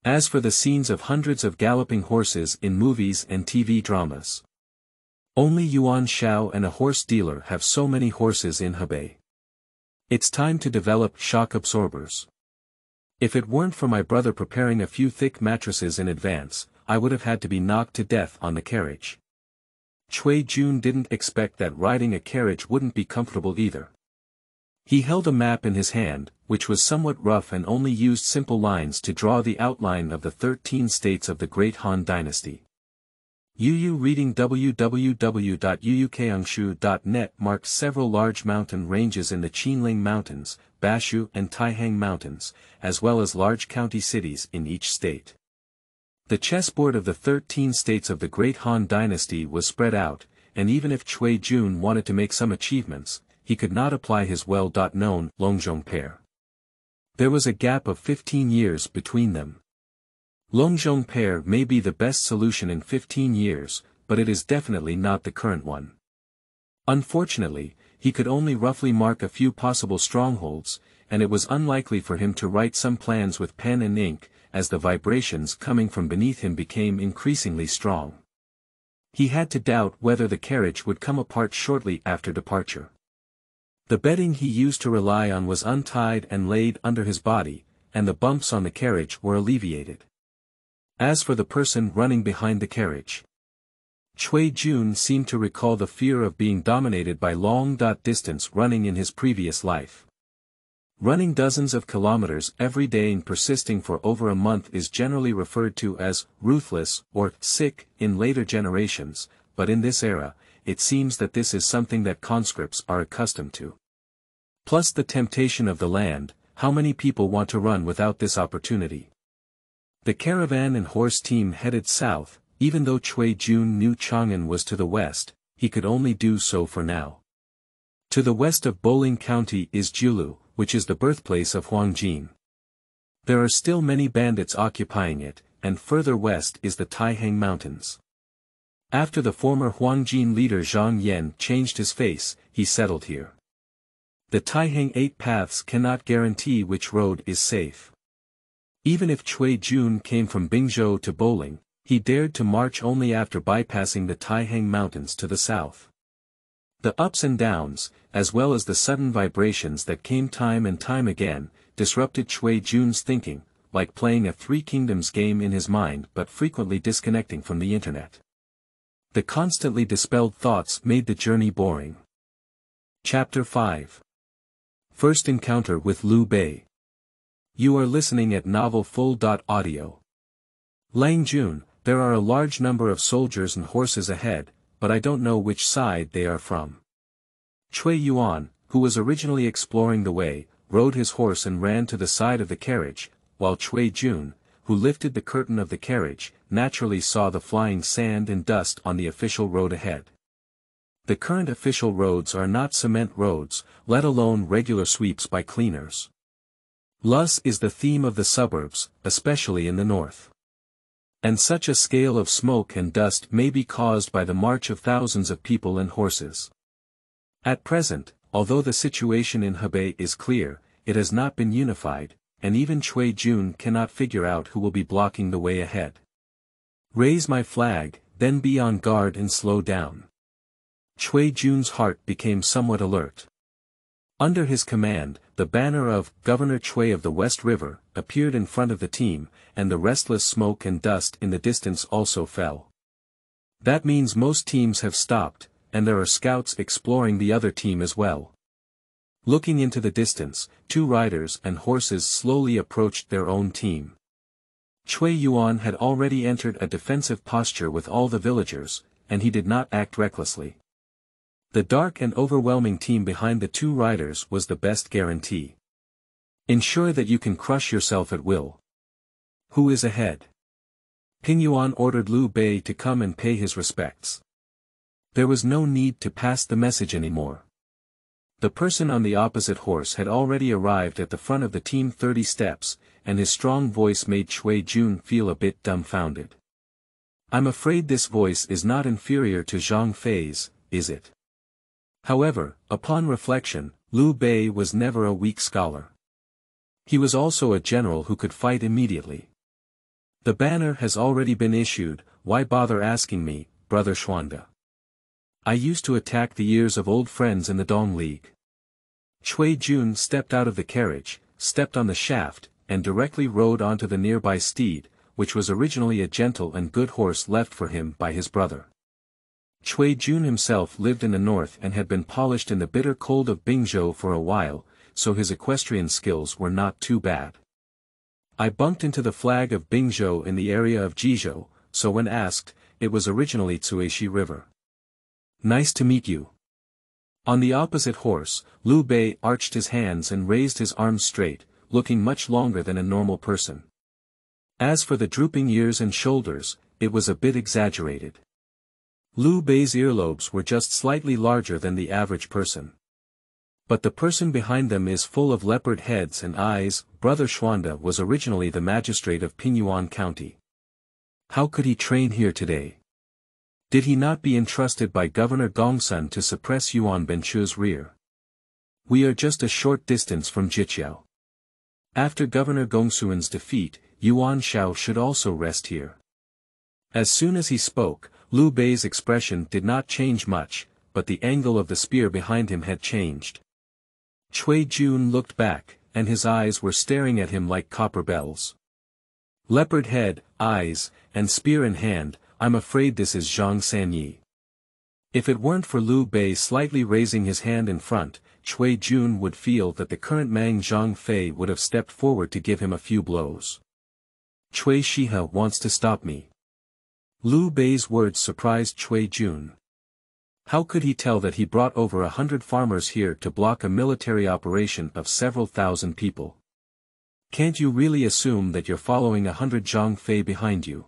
[SPEAKER 1] As for the scenes of hundreds of galloping horses in movies and TV dramas, only Yuan Shao and a horse dealer have so many horses in Hebei. It's time to develop shock absorbers. If it weren't for my brother preparing a few thick mattresses in advance, I would have had to be knocked to death on the carriage. Cui Zhouping didn't expect that riding a carriage wouldn't be comfortable either. He held a map in his hand, which was somewhat rough and only used simple lines to draw the outline of the 13 states of the Great Han Dynasty. Yu reading www.yuukangshu.net marked several large mountain ranges in the Qinling Mountains, Bashu and Taihang Mountains, as well as large county cities in each state. The chessboard of the 13 states of the Great Han Dynasty was spread out, and even if Cui Zhouping wanted to make some achievements, he could not apply his well-known Longzhong pair. There was a gap of 15 years between them. Longzhong pair may be the best solution in 15 years, but it is definitely not the current one. Unfortunately, he could only roughly mark a few possible strongholds, and it was unlikely for him to write some plans with pen and ink, as the vibrations coming from beneath him became increasingly strong. He had to doubt whether the carriage would come apart shortly after departure. The bedding he used to rely on was untied and laid under his body, and the bumps on the carriage were alleviated. As for the person running behind the carriage, Cui Zhouping seemed to recall the fear of being dominated by long-distance running in his previous life. Running dozens of kilometers every day and persisting for over a month is generally referred to as ruthless or sick in later generations, but in this era, it seems that this is something that conscripts are accustomed to. Plus the temptation of the land, how many people want to run without this opportunity? The caravan and horse team headed south. Even though Cui Zhouping knew Chang'an was to the west, he could only do so for now. To the west of Boling County is Jiulu, which is the birthplace of Huang Jin. There are still many bandits occupying it, and further west is the Taihang Mountains. After the former Huang Jin leader Zhang Yan changed his face, he settled here. The Taihang 8 paths cannot guarantee which road is safe. Even if Cui Zhouping came from Bingzhou to Boling, he dared to march only after bypassing the Taihang Mountains to the south. The ups and downs, as well as the sudden vibrations that came time and time again, disrupted Cui Zhouping's thinking, like playing a Three Kingdoms game in his mind but frequently disconnecting from the internet. The constantly dispelled thoughts made the journey boring. Chapter 5. First Encounter with Liu Bei. You are listening at novelfull.audio. Lang Jun, there are a large number of soldiers and horses ahead, but I don't know which side they are from. Cui Yuan, who was originally exploring the way, rode his horse and ran to the side of the carriage, while Cui Zhouping, who lifted the curtain of the carriage, naturally saw the flying sand and dust on the official road ahead. The current official roads are not cement roads, let alone regular sweeps by cleaners. Loss is the theme of the suburbs, especially in the north. And such a scale of smoke and dust may be caused by the march of thousands of people and horses. At present, although the situation in Hebei is clear, it has not been unified, and even Cui Zhouping cannot figure out who will be blocking the way ahead. Raise my flag, then be on guard and slow down. Cui Zhouping's heart became somewhat alert. Under his command, the banner of Governor Cui of the West River appeared in front of the team, and the restless smoke and dust in the distance also fell. That means most teams have stopped, and there are scouts exploring the other team as well. Looking into the distance, 2 riders and horses slowly approached their own team. Cui Yuan had already entered a defensive posture with all the villagers, and he did not act recklessly. The dark and overwhelming team behind the 2 riders was the best guarantee. Ensure that you can crush yourself at will. Who is ahead? Ping Yuan ordered Liu Bei to come and pay his respects. There was no need to pass the message anymore. The person on the opposite horse had already arrived at the front of the team 30 steps, and his strong voice made Cui Zhouping feel a bit dumbfounded. I'm afraid this voice is not inferior to Zhang Fei's, is it? However, upon reflection, Liu Bei was never a weak scholar. He was also a general who could fight immediately. The banner has already been issued, why bother asking me, brother Xuanda? I used to attack the ears of old friends in the Dong League. Cui Zhouping stepped out of the carriage, stepped on the shaft, and directly rode onto the nearby steed, which was originally a gentle and good horse left for him by his brother. Cui Zhouping himself lived in the north and had been polished in the bitter cold of Bingzhou for a while, so his equestrian skills were not too bad. I bunked into the flag of Bingzhou in the area of Jizhou, so when asked, it was originally Tsuishi River. Nice to meet you. On the opposite horse, Liu Bei arched his hands and raised his arms straight, looking much longer than a normal person. As for the drooping ears and shoulders, it was a bit exaggerated. Liu Bei's earlobes were just slightly larger than the average person. But the person behind them is full of leopard heads and eyes. Brother Xuanda was originally the magistrate of Pingyuan County. How could he train here today? Did he not be entrusted by Governor Gongsun to suppress Yuan Benchu's rear? We are just a short distance from Jiqiao. After Governor Gongsun's defeat, Yuan Shao should also rest here. As soon as he spoke, Liu Bei's expression did not change much, but the angle of the spear behind him had changed. Cui Zhouping looked back, and his eyes were staring at him like copper bells. Leopard head, eyes, and spear in hand, I'm afraid this is Zhang Sanyi. If it weren't for Liu Bei slightly raising his hand in front, Cui Zhouping would feel that the current Mang Zhang Fei would have stepped forward to give him a few blows. Cui Shihe wants to stop me. Liu Bei's words surprised Cui Zhouping. How could he tell that he brought over 100 farmers here to block a military operation of several thousand people? Can't you really assume that you're following 100 Zhang Fei behind you?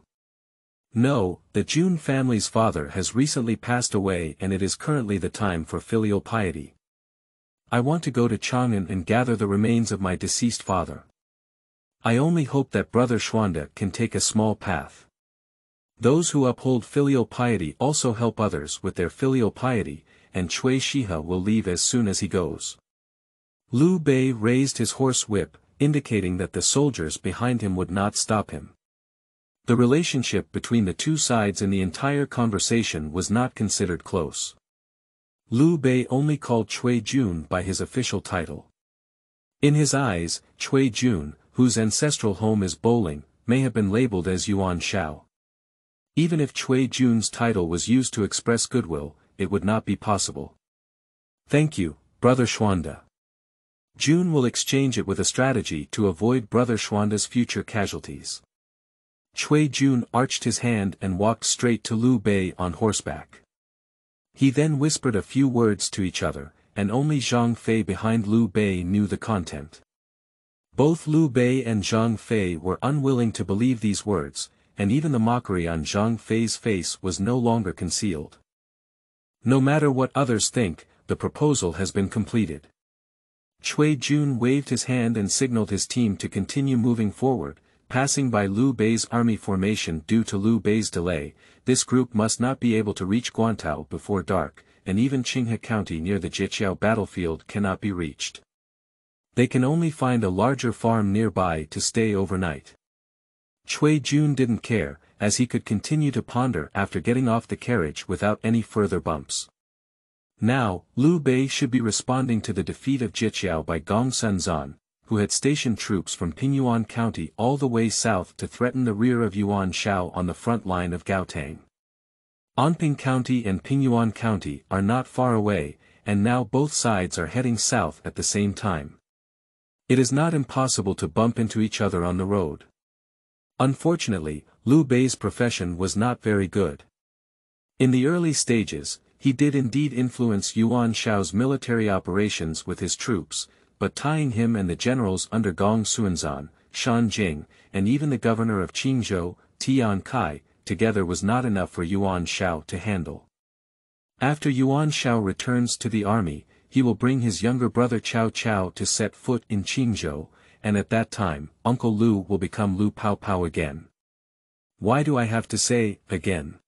[SPEAKER 1] No, the Jun family's father has recently passed away and it is currently the time for filial piety. I want to go to Chang'an and gather the remains of my deceased father. I only hope that Brother Xuanda can take a small path. Those who uphold filial piety also help others with their filial piety, and Cui Shihe will leave as soon as he goes. Liu Bei raised his horse whip, indicating that the soldiers behind him would not stop him. The relationship between the two sides in the entire conversation was not considered close. Liu Bei only called Cui Zhouping by his official title. In his eyes, Cui Zhouping, whose ancestral home is bowling, may have been labeled as Yuan Shao. Even if Cui Zhouping's title was used to express goodwill, it would not be possible. Thank you, Brother Xuanda. Zhouping will exchange it with a strategy to avoid Brother Xuanda's future casualties. Cui Zhouping arched his hand and walked straight to Liu Bei on horseback. He then whispered a few words to each other, and only Zhang Fei behind Liu Bei knew the content. Both Liu Bei and Zhang Fei were unwilling to believe these words, and even the mockery on Zhang Fei's face was no longer concealed. No matter what others think, the proposal has been completed. Cui Zhouping waved his hand and signaled his team to continue moving forward, passing by Liu Bei's army formation. Due to Liu Bei's delay, this group must not be able to reach Guantao before dark, and even Qinghe County near the Jiqiao battlefield cannot be reached. They can only find a larger farm nearby to stay overnight. Cui Zhouping didn't care, as he could continue to ponder after getting off the carriage without any further bumps. Now, Liu Bei should be responding to the defeat of Jiqiao by Gongsun Zan, who had stationed troops from Pingyuan County all the way south to threaten the rear of Yuan Shao on the front line of Gaotang. Anping County and Pingyuan County are not far away, and now both sides are heading south at the same time. It is not impossible to bump into each other on the road. Unfortunately, Liu Bei's profession was not very good. In the early stages, he did indeed influence Yuan Shao's military operations with his troops, but tying him and the generals under Gong Xuanzan, Shan Jing, and even the governor of Qingzhou, Tian Kai, together was not enough for Yuan Shao to handle. After Yuan Shao returns to the army, he will bring his younger brother Cao Cao to set foot in Qingzhou, and at that time, Uncle Liu will become Liu Pao Pao again. Why do I have to say, again?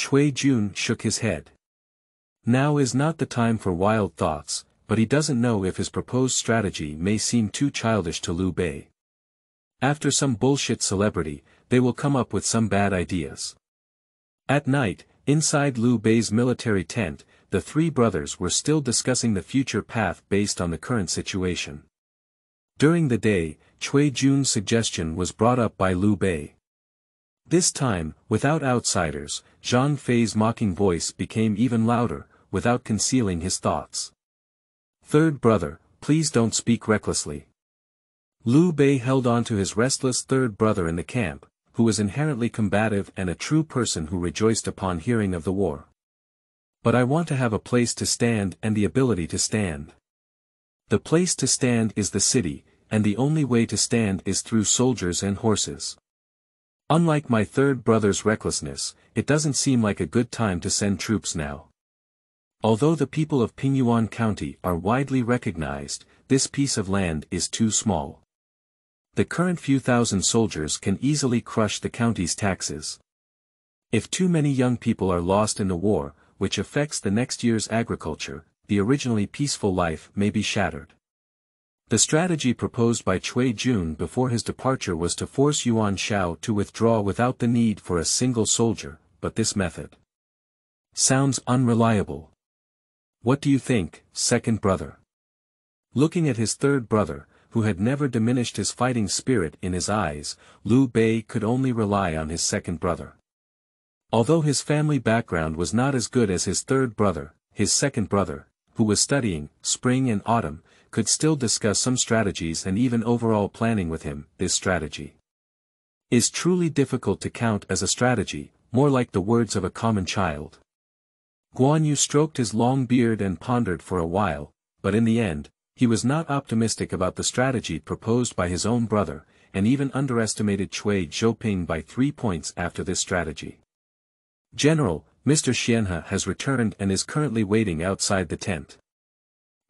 [SPEAKER 1] Cui Zhouping shook his head. Now is not the time for wild thoughts, but he doesn't know if his proposed strategy may seem too childish to Liu Bei. After some bullshit celebrity, they will come up with some bad ideas. At night, inside Liu Bei's military tent, the three brothers were still discussing the future path based on the current situation. During the day, Cui Zhouping's suggestion was brought up by Liu Bei. This time, without outsiders, Zhang Fei's mocking voice became even louder, without concealing his thoughts. Third brother, please don't speak recklessly. Liu Bei held on to his restless third brother in the camp, who was inherently combative and a true person who rejoiced upon hearing of the war. But I want to have a place to stand and the ability to stand. The place to stand is the city, and the only way to stand is through soldiers and horses. Unlike my third brother's recklessness, it doesn't seem like a good time to send troops now. Although the people of Pingyuan County are widely recognized, this piece of land is too small. The current few thousand soldiers can easily crush the county's taxes. If too many young people are lost in the war, which affects the next year's agriculture, the originally peaceful life may be shattered. The strategy proposed by Cui Zhouping before his departure was to force Yuan Shao to withdraw without the need for a single soldier, but this method sounds unreliable. What do you think, second brother? Looking at his third brother, who had never diminished his fighting spirit in his eyes, Liu Bei could only rely on his second brother. Although his family background was not as good as his third brother, his second brother, who was studying spring and autumn, could still discuss some strategies and even overall planning with him. This strategy is truly difficult to count as a strategy, more like the words of a common child. Guan Yu stroked his long beard and pondered for a while, but in the end, he was not optimistic about the strategy proposed by his own brother, and even underestimated Cui Zhouping by 3 points after this strategy. General, Mr. Xianhe has returned and is currently waiting outside the tent.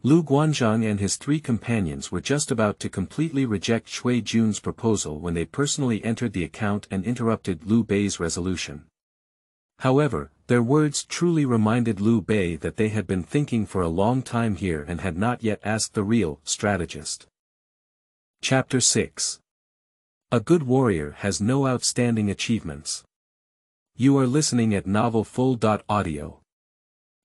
[SPEAKER 1] Lu Guanzhang and his 3 companions were just about to completely reject Cui Zhouping's proposal when they personally entered the account and interrupted Liu Bei's resolution. However, their words truly reminded Liu Bei that they had been thinking for a long time here and had not yet asked the real strategist. Chapter 6. A good warrior has no outstanding achievements. You are listening at Novel Full.audio.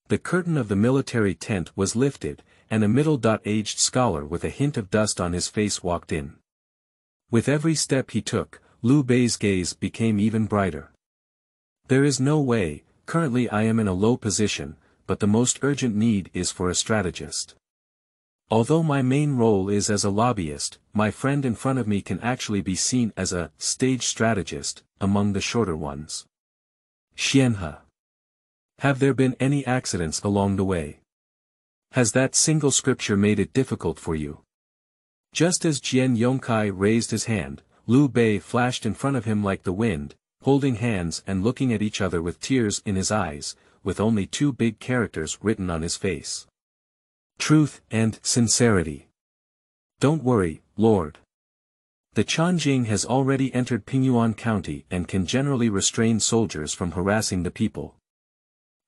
[SPEAKER 1] The curtain of the military tent was lifted, and a middle-aged scholar with a hint of dust on his face walked in. With every step he took, Liu Bei's gaze became even brighter. There is no way, currently I am in a low position, but the most urgent need is for a strategist. Although my main role is as a lobbyist, my friend in front of me can actually be seen as a stage strategist, among the shorter ones. Xianhe. Have there been any accidents along the way? Has that single scripture made it difficult for you? Just as Jian Yongkai raised his hand, Liu Bei flashed in front of him like the wind, holding hands and looking at each other with tears in his eyes, with only 2 big characters written on his face. Truth and sincerity. Don't worry, Lord. The Chanjing has already entered Pingyuan County and can generally restrain soldiers from harassing the people.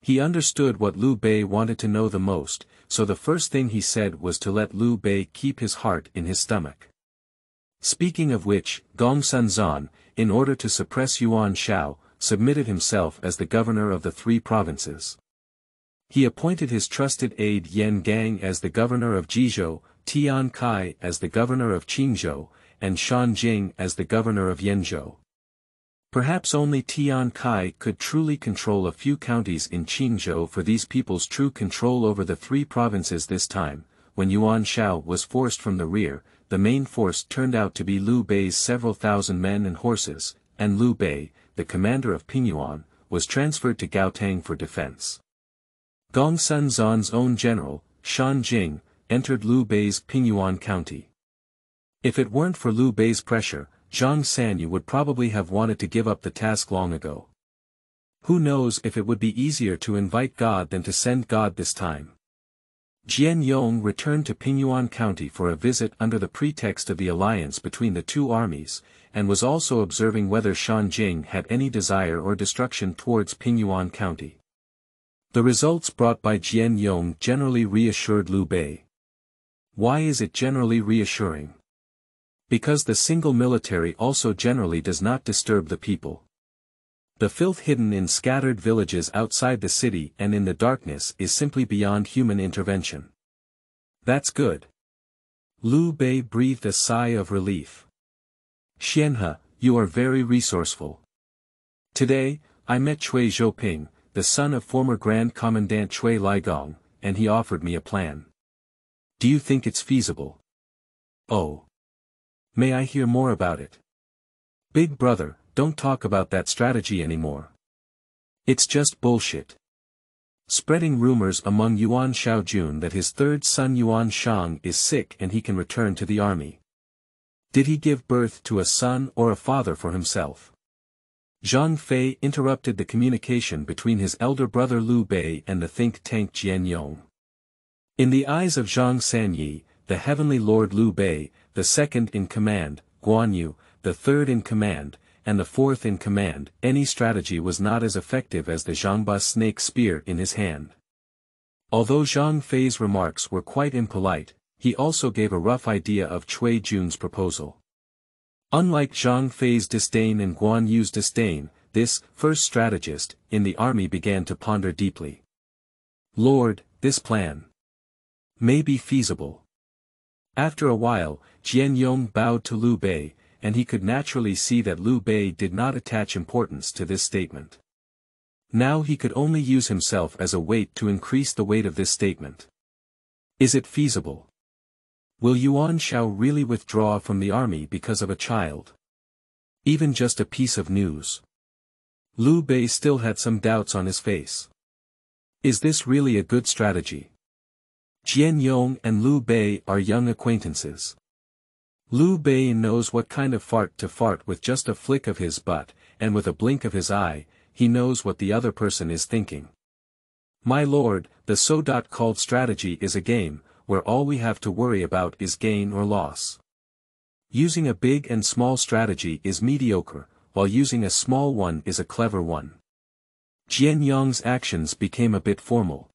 [SPEAKER 1] He understood what Liu Bei wanted to know the most, so the first thing he said was to let Liu Bei keep his heart in his stomach. Speaking of which, Gongsun Zan, in order to suppress Yuan Shao, submitted himself as the governor of the 3 provinces. He appointed his trusted aide Yan Gang as the governor of Jizhou, Tian Kai as the governor of Qingzhou, and Shan Jing as the governor of Yanzhou. Perhaps only Tian Kai could truly control a few counties in Qingzhou, for these people's true control over the 3 provinces this time. When Yuan Shao was forced from the rear, the main force turned out to be Liu Bei's several thousand men and horses, and Liu Bei, the commander of Pingyuan, was transferred to Gaotang for defense. Gongsun Zan's own general, Shan Jing, entered Liu Bei's Pingyuan County. If it weren't for Liu Bei's pressure, Zhang Sanyu would probably have wanted to give up the task long ago. Who knows if it would be easier to invite God than to send God this time. Jian Yong returned to Pingyuan County for a visit under the pretext of the alliance between the 2 armies, and was also observing whether Shan Jing had any desire or destruction towards Pingyuan County. The results brought by Jian Yong generally reassured Liu Bei. Why is it generally reassuring? Because the single military also generally does not disturb the people. The filth hidden in scattered villages outside the city and in the darkness is simply beyond human intervention. That's good. Liu Bei breathed a sigh of relief. Xianhe, you are very resourceful. Today, I met Cui Zhouping, the son of former Grand Commandant Cui Ligong, and he offered me a plan. Do you think it's feasible? Oh. May I hear more about it? Big brother, don't talk about that strategy anymore. It's just bullshit. Spreading rumors among Yuan Shaojun that his third son Yuan Shang is sick and he can return to the army. Did he give birth to a son or a father for himself? Zhang Fei interrupted the communication between his elder brother Liu Bei and the think tank Jianyong. In the eyes of Zhang Sanyi, the heavenly lord Liu Bei, the second in command, Guan Yu, the third in command, and the fourth in command, any strategy was not as effective as the Zhangba snake spear in his hand. Although Zhang Fei's remarks were quite impolite, he also gave a rough idea of Cui Jun's proposal. Unlike Zhang Fei's disdain and Guan Yu's disdain, this first strategist in the army began to ponder deeply. Lord, this plan may be feasible. After a while, Jianyong bowed to Liu Bei, and he could naturally see that Liu Bei did not attach importance to this statement. Now he could only use himself as a weight to increase the weight of this statement. Is it feasible? Will Yuan Shao really withdraw from the army because of a child? Even just a piece of news. Liu Bei still had some doubts on his face. Is this really a good strategy? Jianyong and Liu Bei are young acquaintances. Liu Bei knows what kind of fart to fart with just a flick of his butt, and with a blink of his eye, he knows what the other person is thinking. My lord, the so-called strategy is a game, where all we have to worry about is gain or loss. Using a big and small strategy is mediocre, while using a small one is a clever one. Jianyong's actions became a bit formal.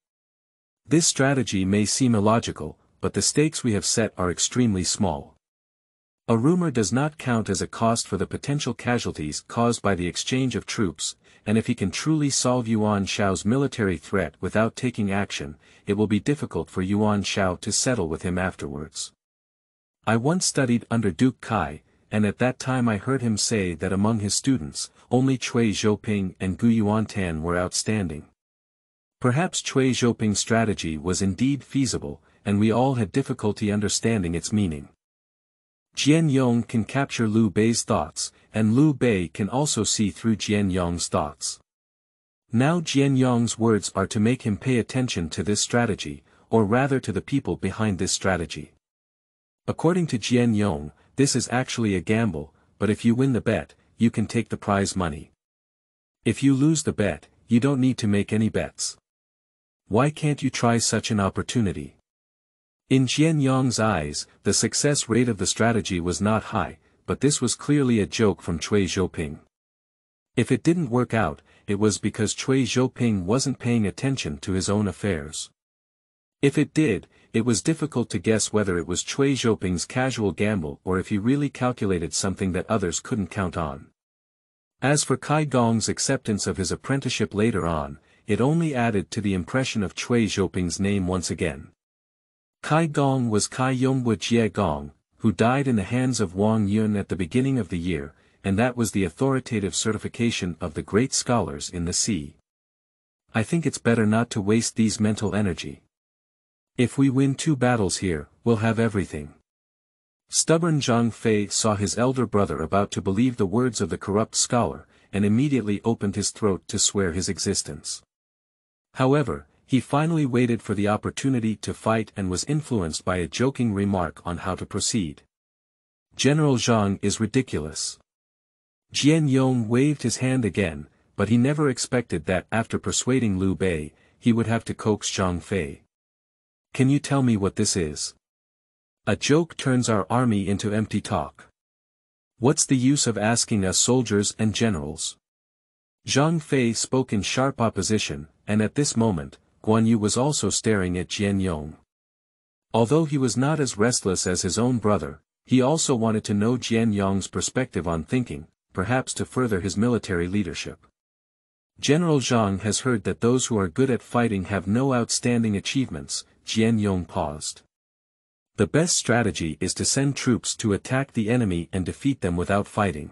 [SPEAKER 1] This strategy may seem illogical, but the stakes we have set are extremely small. A rumor does not count as a cost for the potential casualties caused by the exchange of troops, and if he can truly solve Yuan Shao's military threat without taking action, it will be difficult for Yuan Shao to settle with him afterwards. I once studied under Duke Kai, and at that time I heard him say that among his students, only Cui Zhouping and EP1-10 were outstanding. Perhaps Cui Zhouping's strategy was indeed feasible, and we all had difficulty understanding its meaning. Jianyong can capture Liu Bei's thoughts, and Liu Bei can also see through Jianyong's thoughts. Now Jianyong's words are to make him pay attention to this strategy, or rather to the people behind this strategy. According to Jianyong, this is actually a gamble, but if you win the bet, you can take the prize money. If you lose the bet, you don't need to make any bets. Why can't you try such an opportunity? In Jianyong's eyes, the success rate of the strategy was not high, but this was clearly a joke from Cui Zhouping. If it didn't work out, it was because Cui Zhouping wasn't paying attention to his own affairs. If it did, it was difficult to guess whether it was Cui Zhouping's casual gamble or if he really calculated something that others couldn't count on. As for Kai Gong's acceptance of his apprenticeship later on, it only added to the impression of Cui Zhouping's name once again. Kai Gong was Kai Yonghua Jie Gong, who died in the hands of Wang Yun at the beginning of the year, and that was the authoritative certification of the great scholars in the sea. I think it's better not to waste these mental energy. If we win 2 battles here, we'll have everything. Stubborn Zhang Fei saw his elder brother about to believe the words of the corrupt scholar, and immediately opened his throat to swear his existence. However, he finally waited for the opportunity to fight and was influenced by a joking remark on how to proceed. General Zhang is ridiculous. Jianyong waved his hand again, but he never expected that after persuading Liu Bei, he would have to coax Zhang Fei. Can you tell me what this is? A joke turns our army into empty talk. What's the use of asking us soldiers and generals? Zhang Fei spoke in sharp opposition, and at this moment, Guan Yu was also staring at Jianyong. Although he was not as restless as his own brother, he also wanted to know Jianyong's perspective on thinking, perhaps to further his military leadership. General Zhang has heard that those who are good at fighting have no outstanding achievements. Jianyong paused. The best strategy is to send troops to attack the enemy and defeat them without fighting.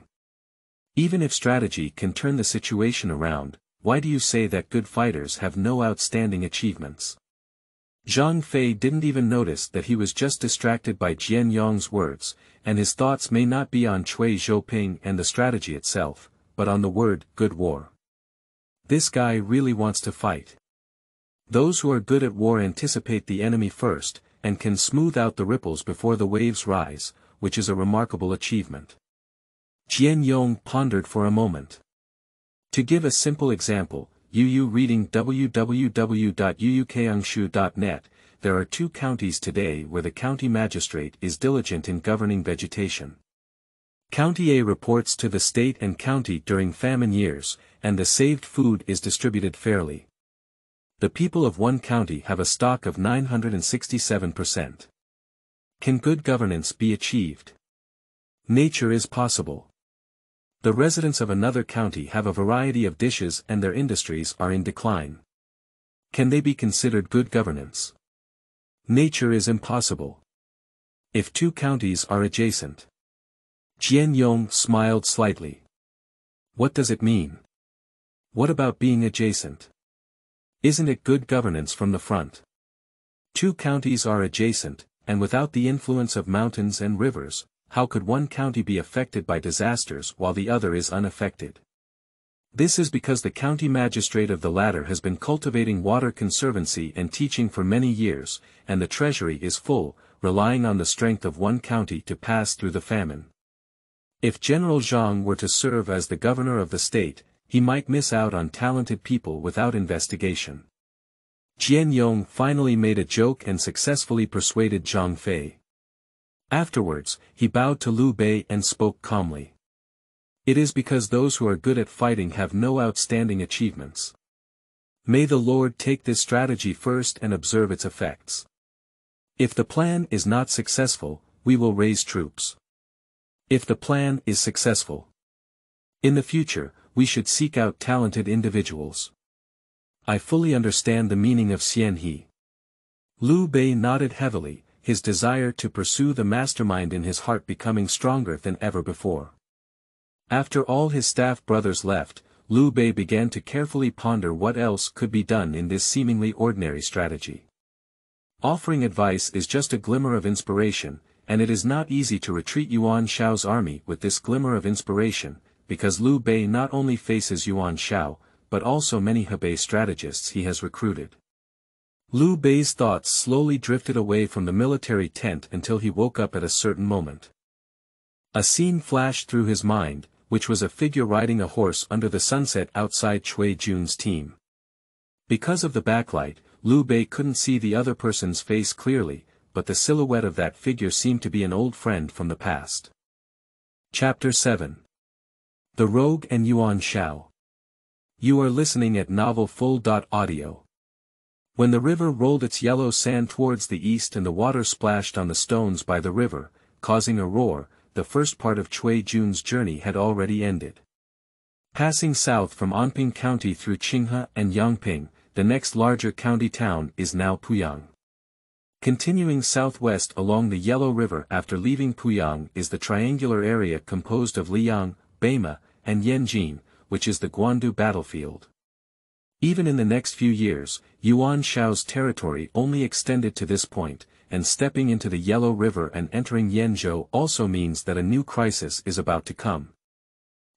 [SPEAKER 1] Even if strategy can turn the situation around, why do you say that good fighters have no outstanding achievements? Zhang Fei didn't even notice that he was just distracted by Jian Yong's words, and his thoughts may not be on Cui Zhouping and the strategy itself, but on the word, good war. This guy really wants to fight. Those who are good at war anticipate the enemy first, and can smooth out the ripples before the waves rise, which is a remarkable achievement. Jian Yong pondered for a moment. To give a simple example, Yu reading www.yuukangshu.net, there are 2 counties today where the county magistrate is diligent in governing vegetation. County A reports to the state and county during famine years, and the saved food is distributed fairly. The people of one county have a stock of 967%. Can good governance be achieved? Nature is possible. The residents of another county have a variety of dishes and their industries are in decline. Can they be considered good governance? Nature is impossible. If 2 counties are adjacent. Jian Yong smiled slightly. What does it mean? What about being adjacent? Isn't it good governance from the front? 2 counties are adjacent, and without the influence of mountains and rivers, how could one county be affected by disasters while the other is unaffected? This is because the county magistrate of the latter has been cultivating water conservancy and teaching for many years, and the treasury is full, relying on the strength of one county to pass through the famine. If General Zhang were to serve as the governor of the state, he might miss out on talented people without investigation. Jian Yong finally made a joke and successfully persuaded Zhang Fei. Afterwards, he bowed to Liu Bei and spoke calmly. It is because those who are good at fighting have no outstanding achievements. May the Lord take this strategy first and observe its effects. If the plan is not successful, we will raise troops. If the plan is successful, in the future, we should seek out talented individuals. I fully understand the meaning of Xianhe. Liu Bei nodded heavily, his desire to pursue the mastermind in his heart becoming stronger than ever before. After all his staff brothers left, Liu Bei began to carefully ponder what else could be done in this seemingly ordinary strategy. Offering advice is just a glimmer of inspiration, and it is not easy to retreat Yuan Shao's army with this glimmer of inspiration, because Liu Bei not only faces Yuan Shao, but also many Hebei strategists he has recruited. Liu Bei's thoughts slowly drifted away from the military tent until he woke up at a certain moment. A scene flashed through his mind, which was a figure riding a horse under the sunset outside Cui Jun's team. Because of the backlight, Liu Bei couldn't see the other person's face clearly, but the silhouette of that figure seemed to be an old friend from the past. Chapter 7. The Rogue and Yuan Shao. You are listening at novelfull.audio. When the river rolled its yellow sand towards the east and the water splashed on the stones by the river, causing a roar, the first part of Cui Jun's journey had already ended. Passing south from Anping County through Qinghe and Yangping, the next larger county town is now Puyang. Continuing southwest along the Yellow River after leaving Puyang is the triangular area composed of Liang, Beima, and Yanjin, which is the Guandu battlefield. Even in the next few years, Yuan Shao's territory only extended to this point, and stepping into the Yellow River and entering Yanzhou also means that a new crisis is about to come.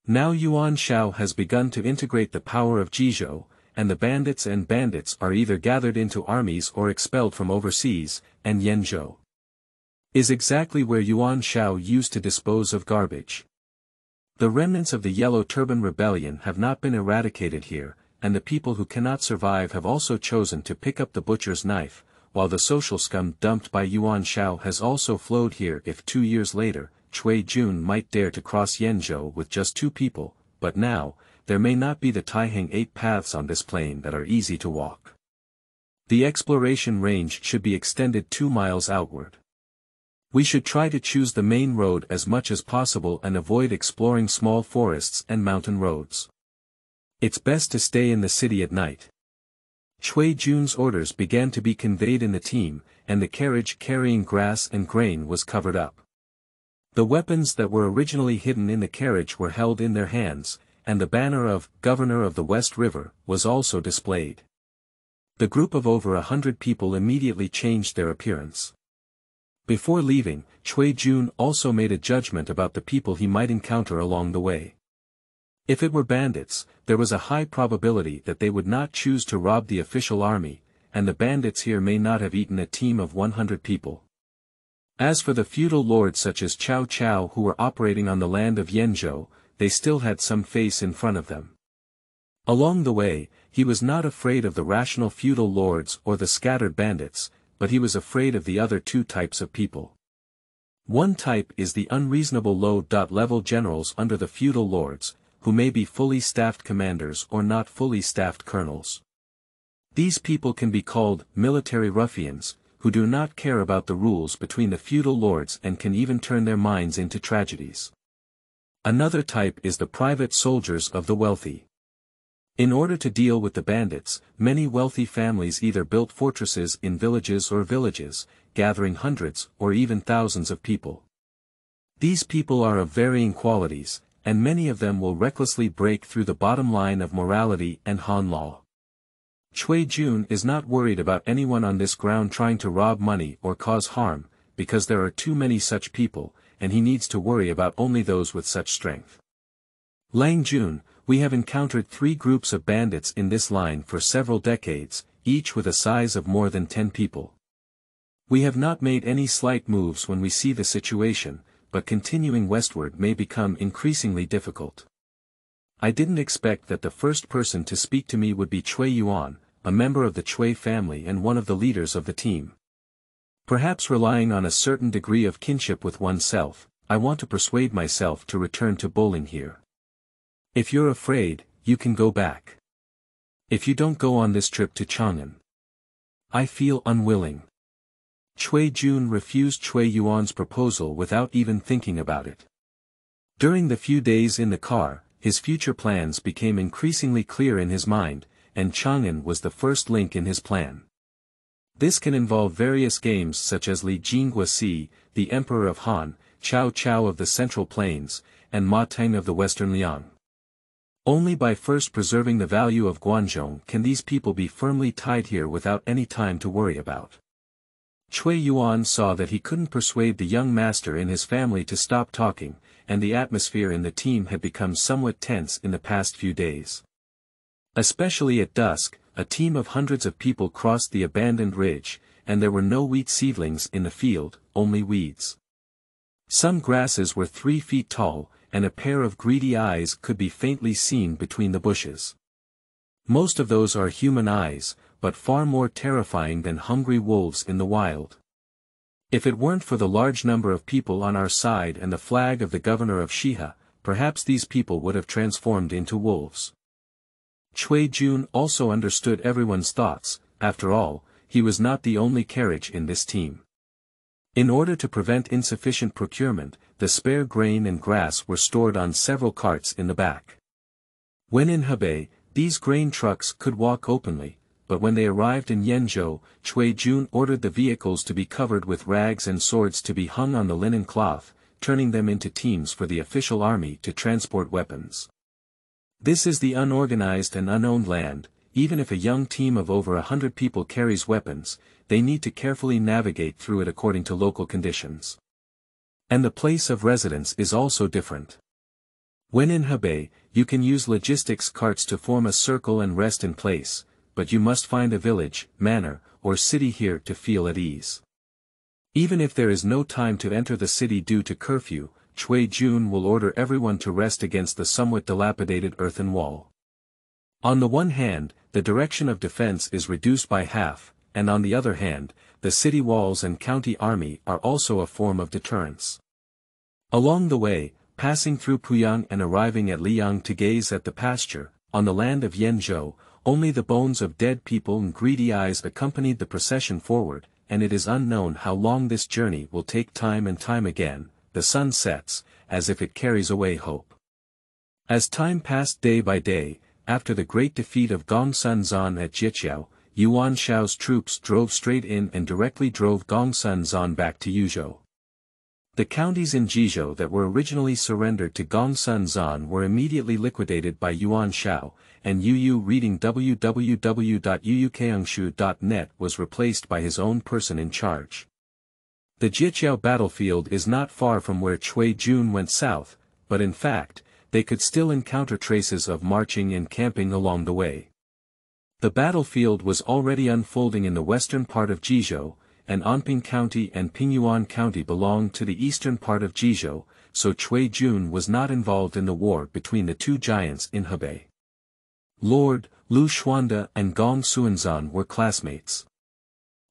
[SPEAKER 1] Now Yuan Shao has begun to integrate the power of Zhou, and the bandits are either gathered into armies or expelled from overseas, and Yanzhou is exactly where Yuan Shao used to dispose of garbage. The remnants of the Yellow Turban Rebellion have not been eradicated here, and the people who cannot survive have also chosen to pick up the butcher's knife, while the social scum dumped by Yuan Shao has also flowed here. If 2 years later, Cui Jun might dare to cross Yanzhou with just 2 people, but now, there may not be the Taihang 8 paths on this plain that are easy to walk. The exploration range should be extended 2 miles outward. We should try to choose the main road as much as possible and avoid exploring small forests and mountain roads. It's best to stay in the city at night. Cui Jun's orders began to be conveyed in the team, and the carriage carrying grass and grain was covered up. The weapons that were originally hidden in the carriage were held in their hands, and the banner of Governor of the West River was also displayed. The group of over 100 people immediately changed their appearance. Before leaving, Cui Zhouping also made a judgment about the people he might encounter along the way. If it were bandits, there was a high probability that they would not choose to rob the official army, and the bandits here may not have eaten a team of 100 people. As for the feudal lords such as Chao who were operating on the land of Zhou, they still had some face in front of them. Along the way, he was not afraid of the rational feudal lords or the scattered bandits, but he was afraid of the other two types of people. One type is the unreasonable low-level generals under the feudal lords, who may be fully staffed commanders or not fully staffed colonels. These people can be called military ruffians, who do not care about the rules between the feudal lords and can even turn their minds into tragedies. Another type is the private soldiers of the wealthy. In order to deal with the bandits, many wealthy families either built fortresses in villages or villages, gathering hundreds or even thousands of people. These people are of varying qualities, and many of them will recklessly break through the bottom line of morality and Han law. Cui Zhouping is not worried about anyone on this ground trying to rob money or cause harm, because there are too many such people, and he needs to worry about only those with such strength. Lang Jun, we have encountered 3 groups of bandits in this line for several decades, each with a size of more than 10 people. We have not made any slight moves when we see the situation, but continuing westward may become increasingly difficult. I didn't expect that the first person to speak to me would be Cui Yuan, a member of the Cui family and one of the leaders of the team. Perhaps relying on a certain degree of kinship with oneself, I want to persuade myself to return to bowling here. If you're afraid, you can go back. If you don't go on this trip to Chang'an. I feel unwilling. Cui Zhouping refused Cui Yuan's proposal without even thinking about it. During the few days in the car, his future plans became increasingly clear in his mind, and Chang'an was the first link in his plan. This can involve various games such as Li Jingguosi, the Emperor of Han, Cao Cao of the Central Plains, and Ma Teng of the Western Liang. Only by first preserving the value of Guanzhong can these people be firmly tied here without any time to worry about. Cui Yuan saw that he couldn't persuade the young master in his family to stop talking, and the atmosphere in the team had become somewhat tense in the past few days. Especially at dusk, a team of hundreds of people crossed the abandoned ridge, and there were no wheat seedlings in the field, only weeds. Some grasses were 3 feet tall, and a pair of greedy eyes could be faintly seen between the bushes. Most of those are human eyes, but far more terrifying than hungry wolves in the wild. If it weren't for the large number of people on our side and the flag of the governor of Shiha, perhaps these people would have transformed into wolves. Cui Zhouping also understood everyone's thoughts. After all, he was not the only carriage in this team. In order to prevent insufficient procurement, the spare grain and grass were stored on several carts in the back. When in Hebei, these grain trucks could walk openly, but when they arrived in Zhou, Cui Zhouping ordered the vehicles to be covered with rags and swords to be hung on the linen cloth, turning them into teams for the official army to transport weapons. This is the unorganized and unowned land. Even if a young team of over 100 people carries weapons, they need to carefully navigate through it according to local conditions. And the place of residence is also different. When in Hebei, you can use logistics carts to form a circle and rest in place, but you must find a village, manor, or city here to feel at ease. Even if there is no time to enter the city due to curfew, Cui Zhouping will order everyone to rest against the somewhat dilapidated earthen wall. On the one hand, the direction of defense is reduced by half, and on the other hand, the city walls and county army are also a form of deterrence. Along the way, passing through Puyang and arriving at Liang to gaze at the pasture, on the land of Zhou, only the bones of dead people and greedy eyes accompanied the procession forward, and it is unknown how long this journey will take. Time and time again, the sun sets, as if it carries away hope. As time passed day by day, after the great defeat of Gongsun Zan at Jiqiao, Yuan Shao's troops drove straight in and directly drove Gongsun Zan back to Yuzhou. The counties in Jizhou that were originally surrendered to Gongsun Zan were immediately liquidated by Yuan Shao, and Yu reading www.yuukeungshu.net was replaced by his own person in charge. The Jiqiao battlefield is not far from where Cui Zhouping went south, but in fact, they could still encounter traces of marching and camping along the way. The battlefield was already unfolding in the western part of Jizhou, and Anping County and Pingyuan County belonged to the eastern part of Jizhou, so Cui Zhouping was not involved in the war between the two giants in Hebei. Lord, Lu Xuande and Gong Xuanzan were classmates.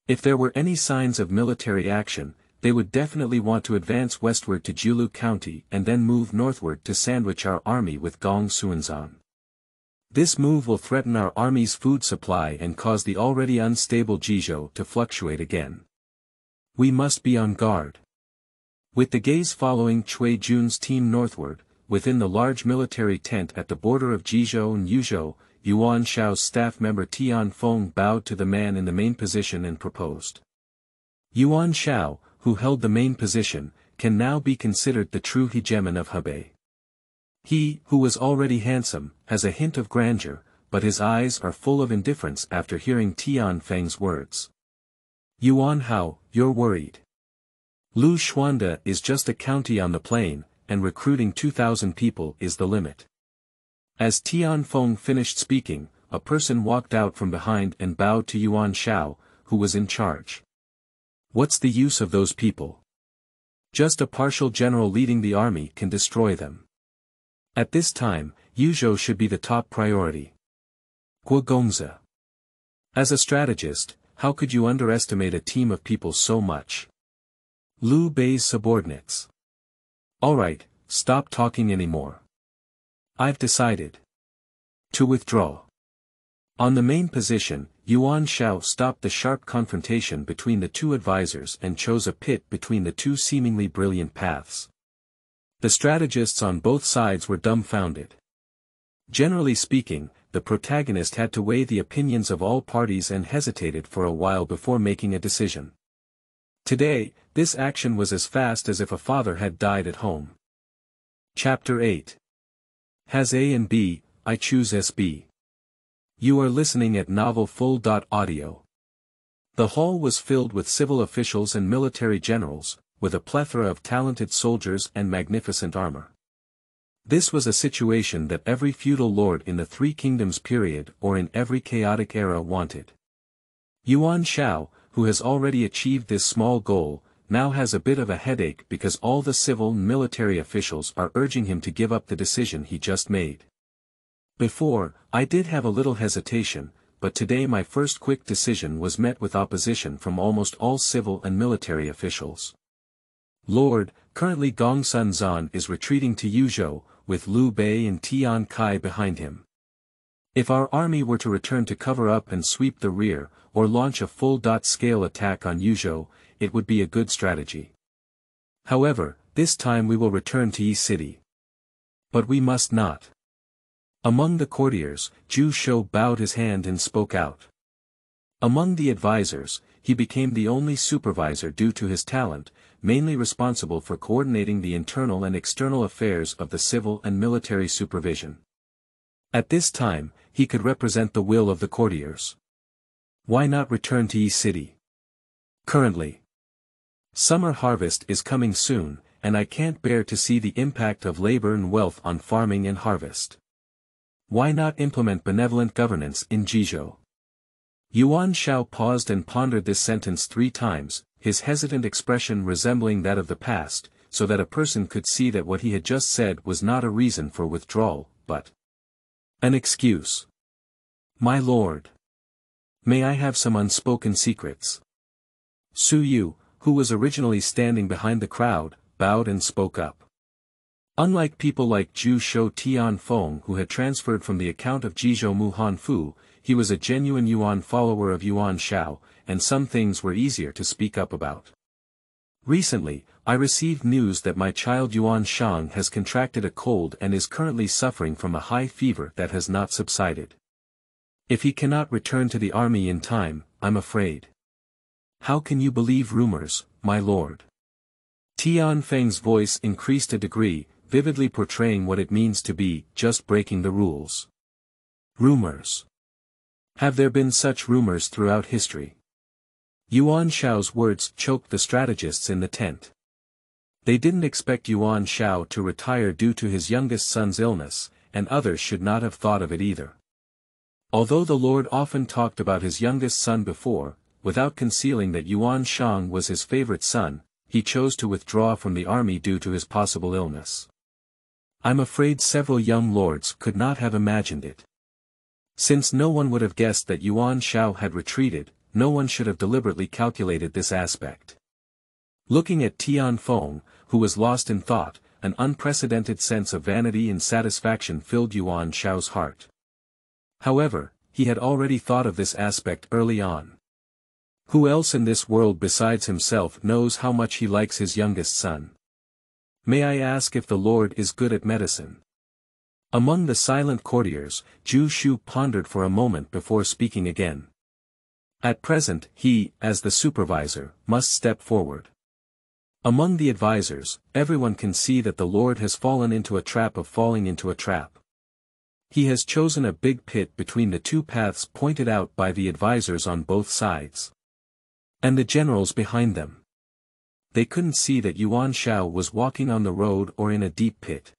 [SPEAKER 1] If there were any signs of military action, they would definitely want to advance westward to Jiulu County and then move northward to sandwich our army with Gong Xuanzan. This move will threaten our army's food supply and cause the already unstable Jizhou to fluctuate again. We must be on guard. With the gaze following Cui Zhouping's team northward, within the large military tent at the border of Jizhou and Yuzhou, Yuan Shao's staff member Tianfeng bowed to the man in the main position and proposed. Yuan Shao, who held the main position, can now be considered the true hegemon of Hebei. He, who was already handsome, has a hint of grandeur, but his eyes are full of indifference after hearing Tianfeng's words. Yuan Hao, you're worried. Lu Xuande is just a county on the plain, and recruiting 2,000 people is the limit. As Tianfeng finished speaking, a person walked out from behind and bowed to Yuan Shao, who was in charge. What's the use of those people? Just a partial general leading the army can destroy them. At this time, Yuzhou should be the top priority. Guogongzi. As a strategist, how could you underestimate a team of people so much? Liu Bei's subordinates. Alright, stop talking anymore. I've decided to withdraw. On the main position, Yuan Shao stopped the sharp confrontation between the two advisors and chose a pit between the two seemingly brilliant paths. The strategists on both sides were dumbfounded. Generally speaking, the protagonist had to weigh the opinions of all parties and hesitated for a while before making a decision. Today, this action was as fast as if a father had died at home. Chapter 8. Has A and B, I choose SB. You are listening at novelfull.audio. The hall was filled with civil officials and military generals, with a plethora of talented soldiers and magnificent armor. This was a situation that every feudal lord in the Three Kingdoms period or in every chaotic era wanted. Yuan Shao, who has already achieved this small goal, now has a bit of a headache because all the civil and military officials are urging him to give up the decision he just made. Before, I did have a little hesitation, but today my first quick decision was met with opposition from almost all civil and military officials. Lord, currently Gongsun Zan is retreating to Yuzhou, with Liu Bei and Tian Kai behind him. If our army were to return to cover up and sweep the rear, or launch a full-scale attack on Yuzhou, it would be a good strategy. However, this time we will return to Yi City. But we must not. Among the courtiers, Zhou bowed his hand and spoke out. Among the advisors, he became the only supervisor due to his talent, mainly responsible for coordinating the internal and external affairs of the civil and military supervision. At this time, he could represent the will of the courtiers. Why not return to Yi City? Currently, summer harvest is coming soon, and I can't bear to see the impact of labor and wealth on farming and harvest. Why not implement benevolent governance in Jizhou? Yuan Shao paused and pondered this sentence 3 times, his hesitant expression resembling that of the past, so that a person could see that what he had just said was not a reason for withdrawal, but an excuse. My lord. May I have some unspoken secrets? Su Yu, who was originally standing behind the crowd, bowed and spoke up. Unlike people like Zhu Tianfeng who had transferred from the account of Jizhou Muhanfu, he was a genuine Yuan follower of Yuan Shao, and some things were easier to speak up about. Recently, I received news that my child Yuan Shang has contracted a cold and is currently suffering from a high fever that has not subsided. If he cannot return to the army in time, I'm afraid. How can you believe rumors, my lord? Tian Feng's voice increased a degree, vividly portraying what it means to be just breaking the rules. Rumors. Have there been such rumors throughout history? Yuan Shao's words choked the strategists in the tent. They didn't expect Yuan Shao to retire due to his youngest son's illness, and others should not have thought of it either. Although the Lord often talked about his youngest son before, without concealing that Yuan Shang was his favorite son, he chose to withdraw from the army due to his possible illness. I'm afraid several young lords could not have imagined it. Since no one would have guessed that Yuan Shao had retreated, no one should have deliberately calculated this aspect. Looking at Tian Feng, who was lost in thought, an unprecedented sense of vanity and satisfaction filled Yuan Shao's heart. However, he had already thought of this aspect early on. Who else in this world besides himself knows how much he likes his youngest son? May I ask if the Lord is good at medicine? Among the silent courtiers, Zhu pondered for a moment before speaking again. At present, he, as the supervisor, must step forward. Among the advisors, everyone can see that the Lord has fallen into a trap of falling into a trap. He has chosen a big pit between the two paths pointed out by the advisors on both sides. And the generals behind them. They couldn't see that Yuan Shao was walking on the road or in a deep pit.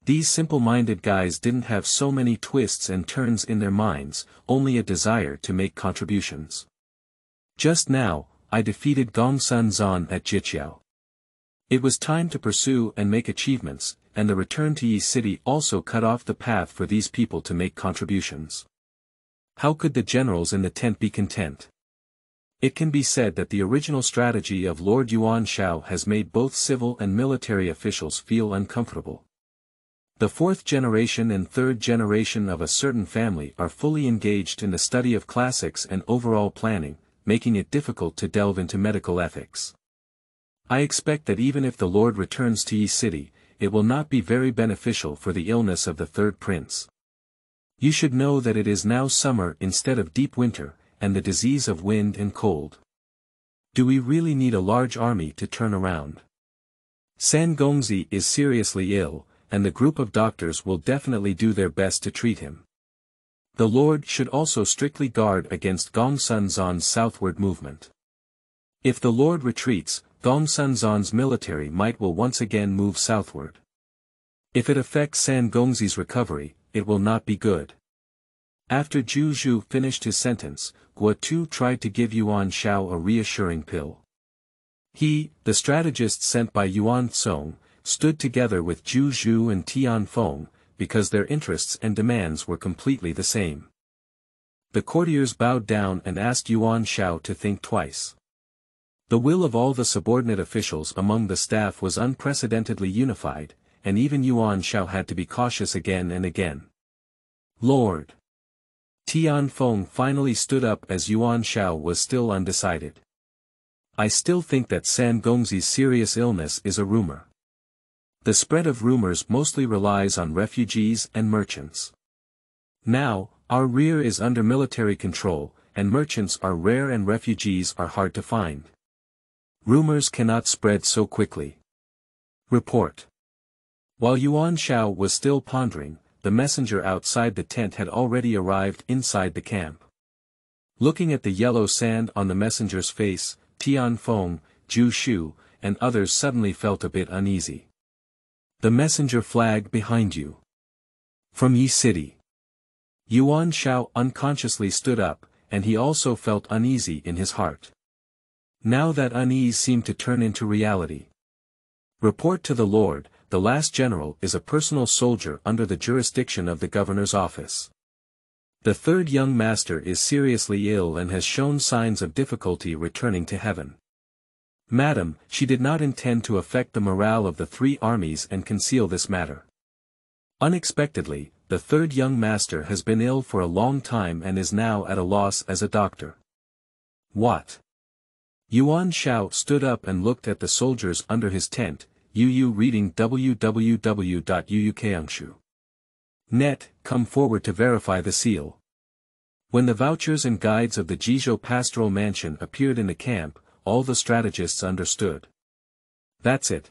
[SPEAKER 1] These simple-minded guys didn't have so many twists and turns in their minds, only a desire to make contributions. Just now, I defeated Gongsun Zan at Jiqiao. It was time to pursue and make achievements, and the return to Yi City also cut off the path for these people to make contributions. How could the generals in the tent be content? It can be said that the original strategy of Lord Yuan Shao has made both civil and military officials feel uncomfortable. The fourth generation and third generation of a certain family are fully engaged in the study of classics and overall planning, making it difficult to delve into medical ethics. I expect that even if the Lord returns to Yi City, it will not be very beneficial for the illness of the third prince. You should know that it is now summer instead of deep winter, and the disease of wind and cold. Do we really need a large army to turn around? San Gongzi is seriously ill, and the group of doctors will definitely do their best to treat him. The Lord should also strictly guard against Gongsun Zan's southward movement. If the Lord retreats, Gongsun Zan's military might will once again move southward. If it affects San Gongzi's recovery, it will not be good. After Zhu finished his sentence, Guo tried to give Yuan Shao a reassuring pill. He, the strategist sent by Yuan Song, stood together with Zhu and Tian Feng, because their interests and demands were completely the same. The courtiers bowed down and asked Yuan Shao to think twice. The will of all the subordinate officials among the staff was unprecedentedly unified, and even Yuan Shao had to be cautious again and again. Lord! Tian Feng finally stood up as Yuan Shao was still undecided. I still think that San Gongzi's serious illness is a rumor. The spread of rumors mostly relies on refugees and merchants. Now, our rear is under military control, and merchants are rare and refugees are hard to find. Rumors cannot spread so quickly. Report. While Yuan Shao was still pondering, the messenger outside the tent had already arrived inside the camp. Looking at the yellow sand on the messenger's face, Tian Feng, Zhu, and others suddenly felt a bit uneasy. The messenger flag behind you. From Yi City. Yuan Shao unconsciously stood up, and he also felt uneasy in his heart. Now that unease seemed to turn into reality. Report to the Lord, the last general is a personal soldier under the jurisdiction of the governor's office. The third young master is seriously ill and has shown signs of difficulty returning to heaven. Madam, she did not intend to affect the morale of the three armies and conceal this matter. Unexpectedly, the third young master has been ill for a long time and is now at a loss as a doctor. What? Yuan Shao stood up and looked at the soldiers under his tent, reading www.uukangshu.net, come forward to verify the seal. When the vouchers and guides of the Jizhou pastoral mansion appeared in the camp, all the strategists understood. That's it.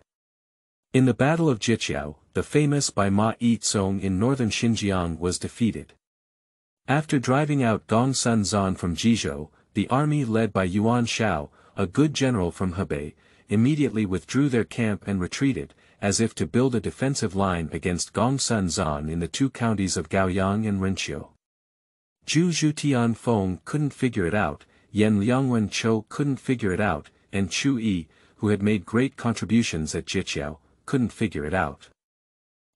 [SPEAKER 1] In the Battle of Jiqiao, the famous Bai Ma Yi Tsong in northern Xinjiang was defeated. After driving out Gongsun Zan from Jizhou, the army led by Yuan Shao, a good general from Hebei, immediately withdrew their camp and retreated, as if to build a defensive line against Gongsun Zan in the two counties of Gaoyang and Renqiu. Zhu Tianfeng couldn't figure it out, Yan Liangwen Chou couldn't figure it out, and Chu Yi, who had made great contributions at Jiqiao, couldn't figure it out.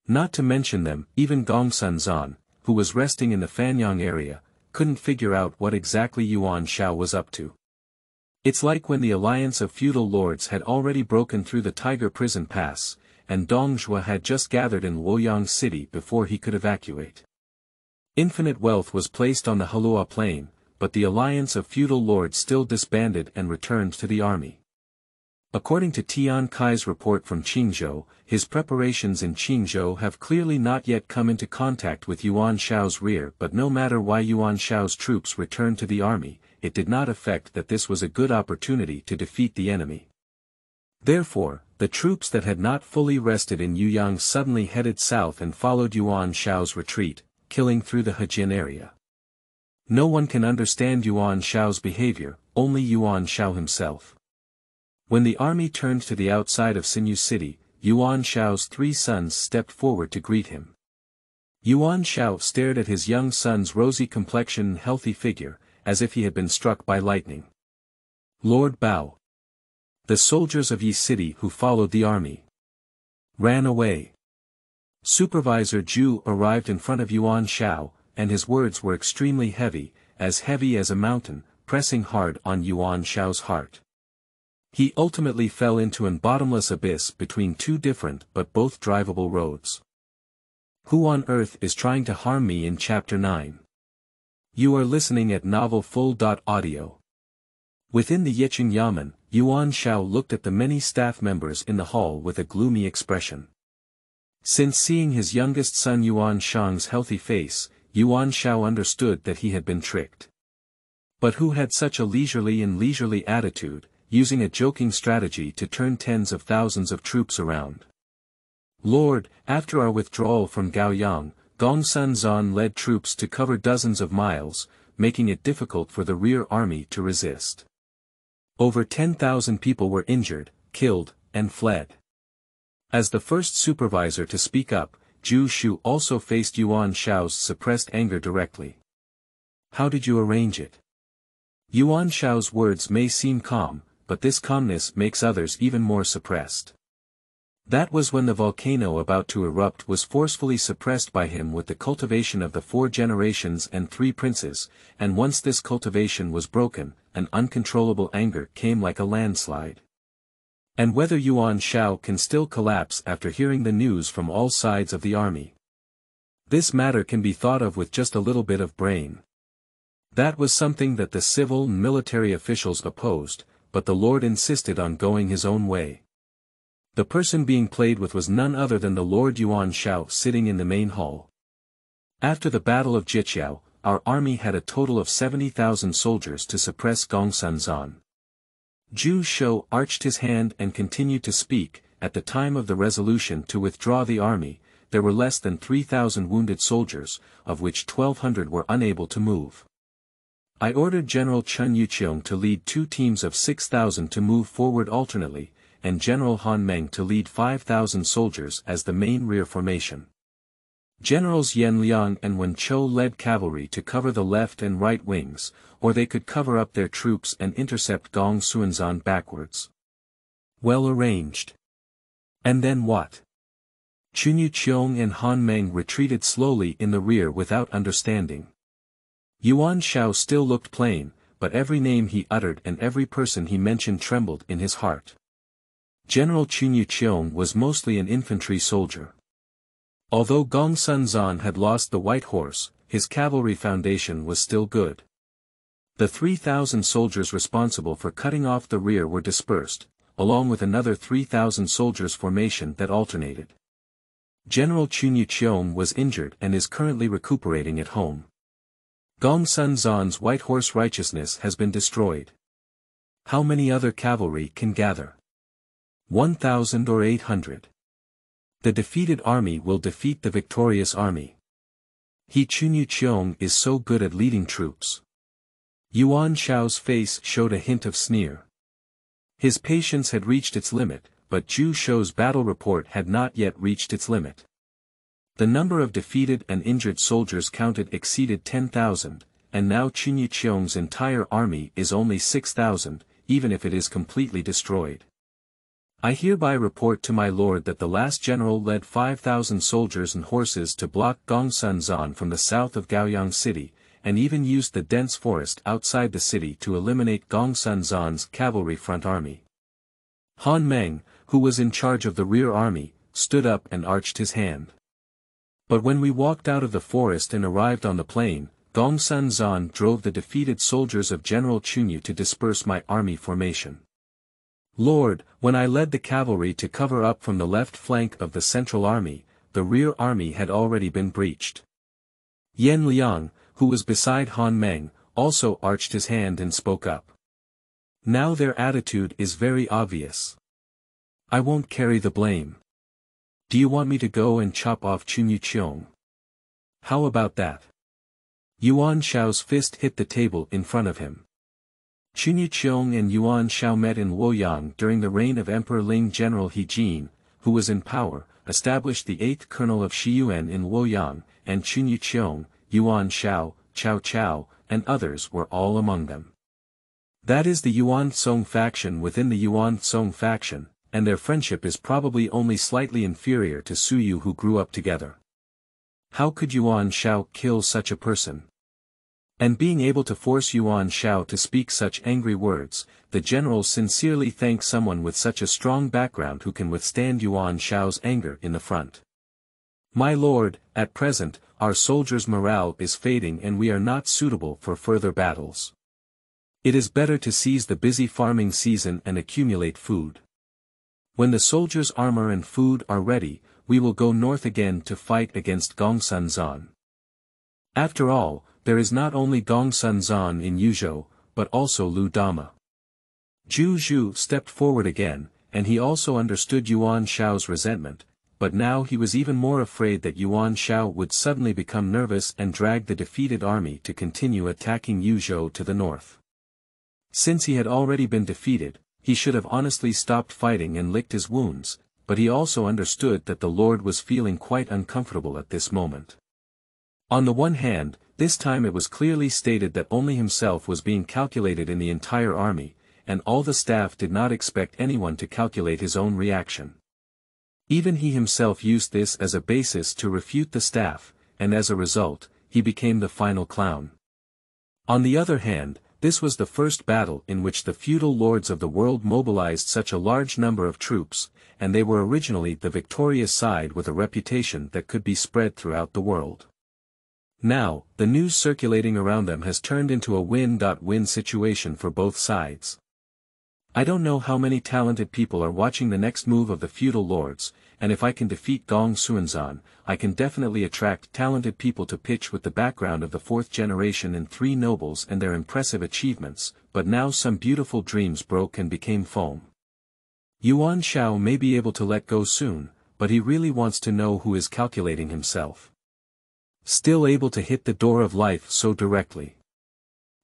[SPEAKER 1] Not to mention them, even Gongsun Zan, who was resting in the Fanyang area, couldn't figure out what exactly Yuan Shao was up to. It's like when the alliance of feudal lords had already broken through the Tiger Prison Pass, and Dong Zhuge had just gathered in Luoyang city before he could evacuate. Infinite wealth was placed on the Halua plain, but the alliance of feudal lords still disbanded and returned to the army. According to Tian Kai's report from Qingzhou, his preparations in Qingzhou have clearly not yet come into contact with Yuan Shao's rear, but no matter why Yuan Shao's troops returned to the army, it did not affect that this was a good opportunity to defeat the enemy. Therefore, the troops that had not fully rested in Yuyang suddenly headed south and followed Yuan Shao's retreat, killing through the Hejian area. No one can understand Yuan Shao's behavior, only Yuan Shao himself. When the army turned to the outside of Sinew City, Yuan Shao's three sons stepped forward to greet him. Yuan Shao stared at his young son's rosy complexion and healthy figure, as if he had been struck by lightning. Lord Bao. The soldiers of Yi City who followed the army ran away. Supervisor Zhu arrived in front of Yuan Shao, and his words were extremely heavy as a mountain, pressing hard on Yuan Shao's heart. He ultimately fell into an bottomless abyss between two different but both drivable roads. Who on earth is trying to harm me in Chapter 9? You are listening at novelfull.audio. Within the Yicheng Yamen, Yuan Shao looked at the many staff members in the hall with a gloomy expression. Since seeing his youngest son Yuan Shang's healthy face, Yuan Shao understood that he had been tricked. But who had such a leisurely attitude, using a joking strategy to turn tens of thousands of troops around? Lord, after our withdrawal from Gaoyang, Gongsun Zan led troops to cover dozens of miles, making it difficult for the rear army to resist. Over 10,000 people were injured, killed, and fled. As the first supervisor to speak up, Zhu Shu also faced Yuan Shao's suppressed anger directly. How did you arrange it? Yuan Shao's words may seem calm, but this calmness makes others even more suppressed. That was when the volcano about to erupt was forcefully suppressed by him with the cultivation of the 4 generations and 3 princes, and once this cultivation was broken, an uncontrollable anger came like a landslide. And whether Yuan Shao can still collapse after hearing the news from all sides of the army. This matter can be thought of with just a little bit of brain. That was something that the civil and military officials opposed, but the Lord insisted on going his own way. The person being played with was none other than the Lord Yuan Shao sitting in the main hall. After the Battle of Jiqiao, our army had a total of 70,000 soldiers to suppress Gongsun Zan. Zhu Shou arched his hand and continued to speak. At the time of the resolution to withdraw the army, there were less than 3,000 wounded soldiers, of which 1,200 were unable to move. I ordered General Chen Yuqiong to lead 2 teams of 6,000 to move forward alternately, and General Han Meng to lead 5,000 soldiers as the main rear formation. Generals Yan Liang and Wen Chou led cavalry to cover the left and right wings, or they could cover up their troops and intercept Gong Suanzan backwards. Well arranged. And then what? Chen Yuqiong and Han Meng retreated slowly in the rear without understanding. Yuan Shao still looked plain, but every name he uttered and every person he mentioned trembled in his heart. General Chen Yuqiong was mostly an infantry soldier. Although Gongsun Zan had lost the White Horse, his cavalry foundation was still good. The 3,000 soldiers responsible for cutting off the rear were dispersed, along with another 3,000 soldiers formation that alternated. General Chen Yuqiong was injured and is currently recuperating at home. Gongsun Zan's White Horse righteousness has been destroyed. How many other cavalry can gather? 1,000 or 800. The defeated army will defeat the victorious army. He Chunyu is so good at leading troops. Yuan Shao's face showed a hint of sneer. His patience had reached its limit, but Zhu Shou's battle report had not yet reached its limit. The number of defeated and injured soldiers counted exceeded 10,000, and now Chunyu entire army is only 6,000, even if it is completely destroyed. I hereby report to my lord that the last general led 5,000 soldiers and horses to block Gongsun Zan from the south of Gaoyang city, and even used the dense forest outside the city to eliminate Gongsun Zan's cavalry front army. Han Meng, who was in charge of the rear army, stood up and arched his hand. But when we walked out of the forest and arrived on the plain, Gongsun Zan drove the defeated soldiers of General Chunyu to disperse my army formation. Lord, when I led the cavalry to cover up from the left flank of the central army, the rear army had already been breached. Yan Liang, who was beside Han Meng, also arched his hand and spoke up. Now their attitude is very obvious. I won't carry the blame. Do you want me to go and chop off Chunyu? How about that? Yuan Shao's fist hit the table in front of him. Chunyu and Yuan Shao met in Luoyang during the reign of Emperor Ling. General He Jin, who was in power, established the 8th colonel of Shiyuan in Luoyang, and Chunyu, Yuan Shao, Cao Cao, and others were all among them. That is the Yuan Song faction within the Yuan Song faction, and their friendship is probably only slightly inferior to Suyu, who grew up together. How could Yuan Shao kill such a person? And being able to force Yuan Shao to speak such angry words, the general sincerely thanked someone with such a strong background who can withstand Yuan Shao's anger in the front. My lord, at present, our soldiers' morale is fading and we are not suitable for further battles. It is better to seize the busy farming season and accumulate food. When the soldiers' armor and food are ready, we will go north again to fight against Gongsun Zan. After all, there is not only Gongsun Zan in Yuzhou, but also Lu Dama. Zhu stepped forward again, and he also understood Yuan Shao's resentment, but now he was even more afraid that Yuan Shao would suddenly become nervous and drag the defeated army to continue attacking Yuzhou to the north. Since he had already been defeated, he should have honestly stopped fighting and licked his wounds, but he also understood that the Lord was feeling quite uncomfortable at this moment. On the one hand, this time it was clearly stated that only himself was being calculated in the entire army, and all the staff did not expect anyone to calculate his own reaction. Even he himself used this as a basis to refute the staff, and as a result, he became the final clown. On the other hand, this was the first battle in which the feudal lords of the world mobilized such a large number of troops, and they were originally the victorious side with a reputation that could be spread throughout the world. Now, the news circulating around them has turned into a win-win situation for both sides. I don't know how many talented people are watching the next move of the feudal lords, and if I can defeat Gongsun Zan, I can definitely attract talented people to pitch with the background of the 4th generation and 3 nobles and their impressive achievements, but now some beautiful dreams broke and became foam. Yuan Shao may be able to let go soon, but he really wants to know who is calculating himself. Still able to hit the door of life so directly.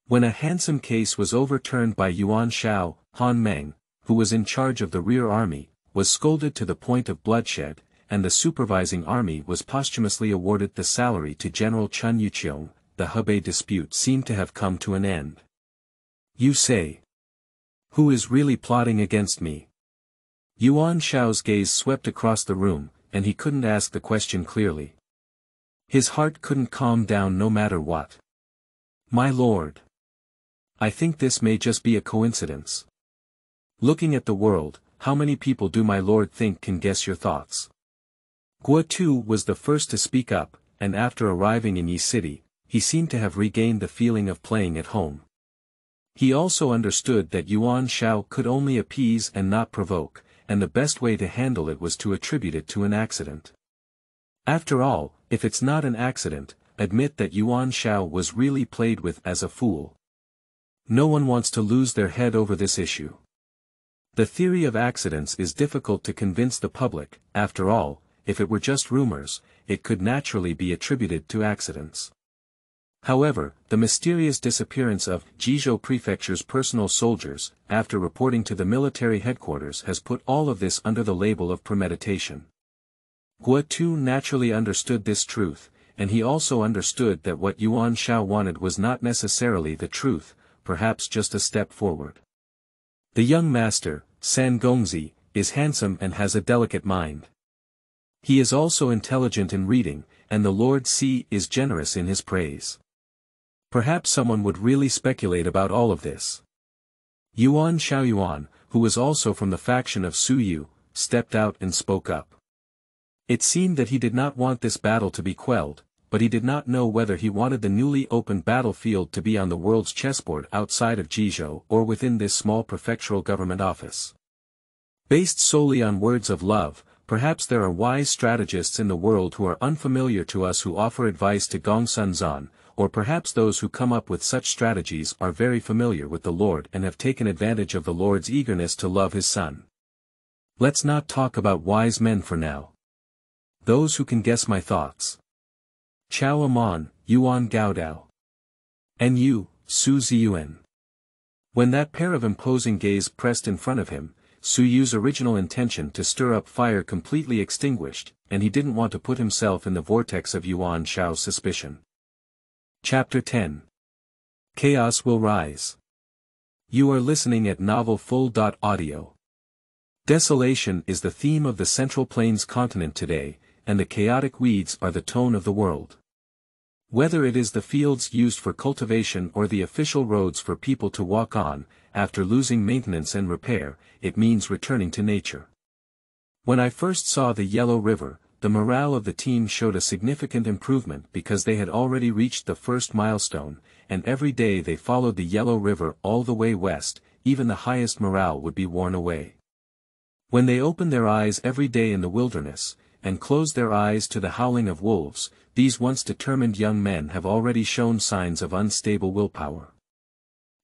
[SPEAKER 1] When a handsome case was overturned by Yuan Shao, Han Meng, who was in charge of the rear army, was scolded to the point of bloodshed, and the supervising army was posthumously awarded the salary to General Chun Yuqiong. The Hebei dispute seemed to have come to an end. You say, who is really plotting against me? Yuan Shao's gaze swept across the room, and he couldn't ask the question clearly. His heart couldn't calm down no matter what. My lord. I think this may just be a coincidence. Looking at the world, how many people do my lord think can guess your thoughts? Guo Tu was the first to speak up, and after arriving in Yi City, he seemed to have regained the feeling of playing at home. He also understood that Yuan Shao could only appease and not provoke, and the best way to handle it was to attribute it to an accident. After all, if it's not an accident, admit that Yuan Shao was really played with as a fool. No one wants to lose their head over this issue. The theory of accidents is difficult to convince the public. After all, if it were just rumors, it could naturally be attributed to accidents. However, the mysterious disappearance of Zhou Prefecture's personal soldiers, after reporting to the military headquarters, has put all of this under the label of premeditation. Guo Tu naturally understood this truth, and he also understood that what Yuan Shao wanted was not necessarily the truth, perhaps just a step forward. The young master, San Gongzi, is handsome and has a delicate mind. He is also intelligent in reading, and the Lord Si is generous in his praise. Perhaps someone would really speculate about all of this. Yuan Shaoyuan, who was also from the faction of Su Yu, stepped out and spoke up. It seemed that he did not want this battle to be quelled, but he did not know whether he wanted the newly opened battlefield to be on the world's chessboard outside of Zhou or within this small prefectural government office. Based solely on words of love, perhaps there are wise strategists in the world who are unfamiliar to us who offer advice to Gongsun Zan, or perhaps those who come up with such strategies are very familiar with the Lord and have taken advantage of the Lord's eagerness to love his son. Let's not talk about wise men for now. Those who can guess my thoughts. Chao Amon, Yuan Gaodao. And you, Su Ziyuan. When that pair of imposing gaze pressed in front of him, Su Yu's original intention to stir up fire completely extinguished, and he didn't want to put himself in the vortex of Yuan Shao's suspicion. Chapter 10. Chaos Will Rise. You are listening at Novel Full.audio. Desolation is the theme of the Central Plains continent today, and the chaotic weeds are the tone of the world. Whether it is the fields used for cultivation or the official roads for people to walk on, after losing maintenance and repair, it means returning to nature. When I first saw the Yellow River, the morale of the team showed a significant improvement because they had already reached the first milestone, and every day they followed the Yellow River all the way west, even the highest morale would be worn away. When they opened their eyes every day in the wilderness, and closed their eyes to the howling of wolves, these once determined young men have already shown signs of unstable willpower.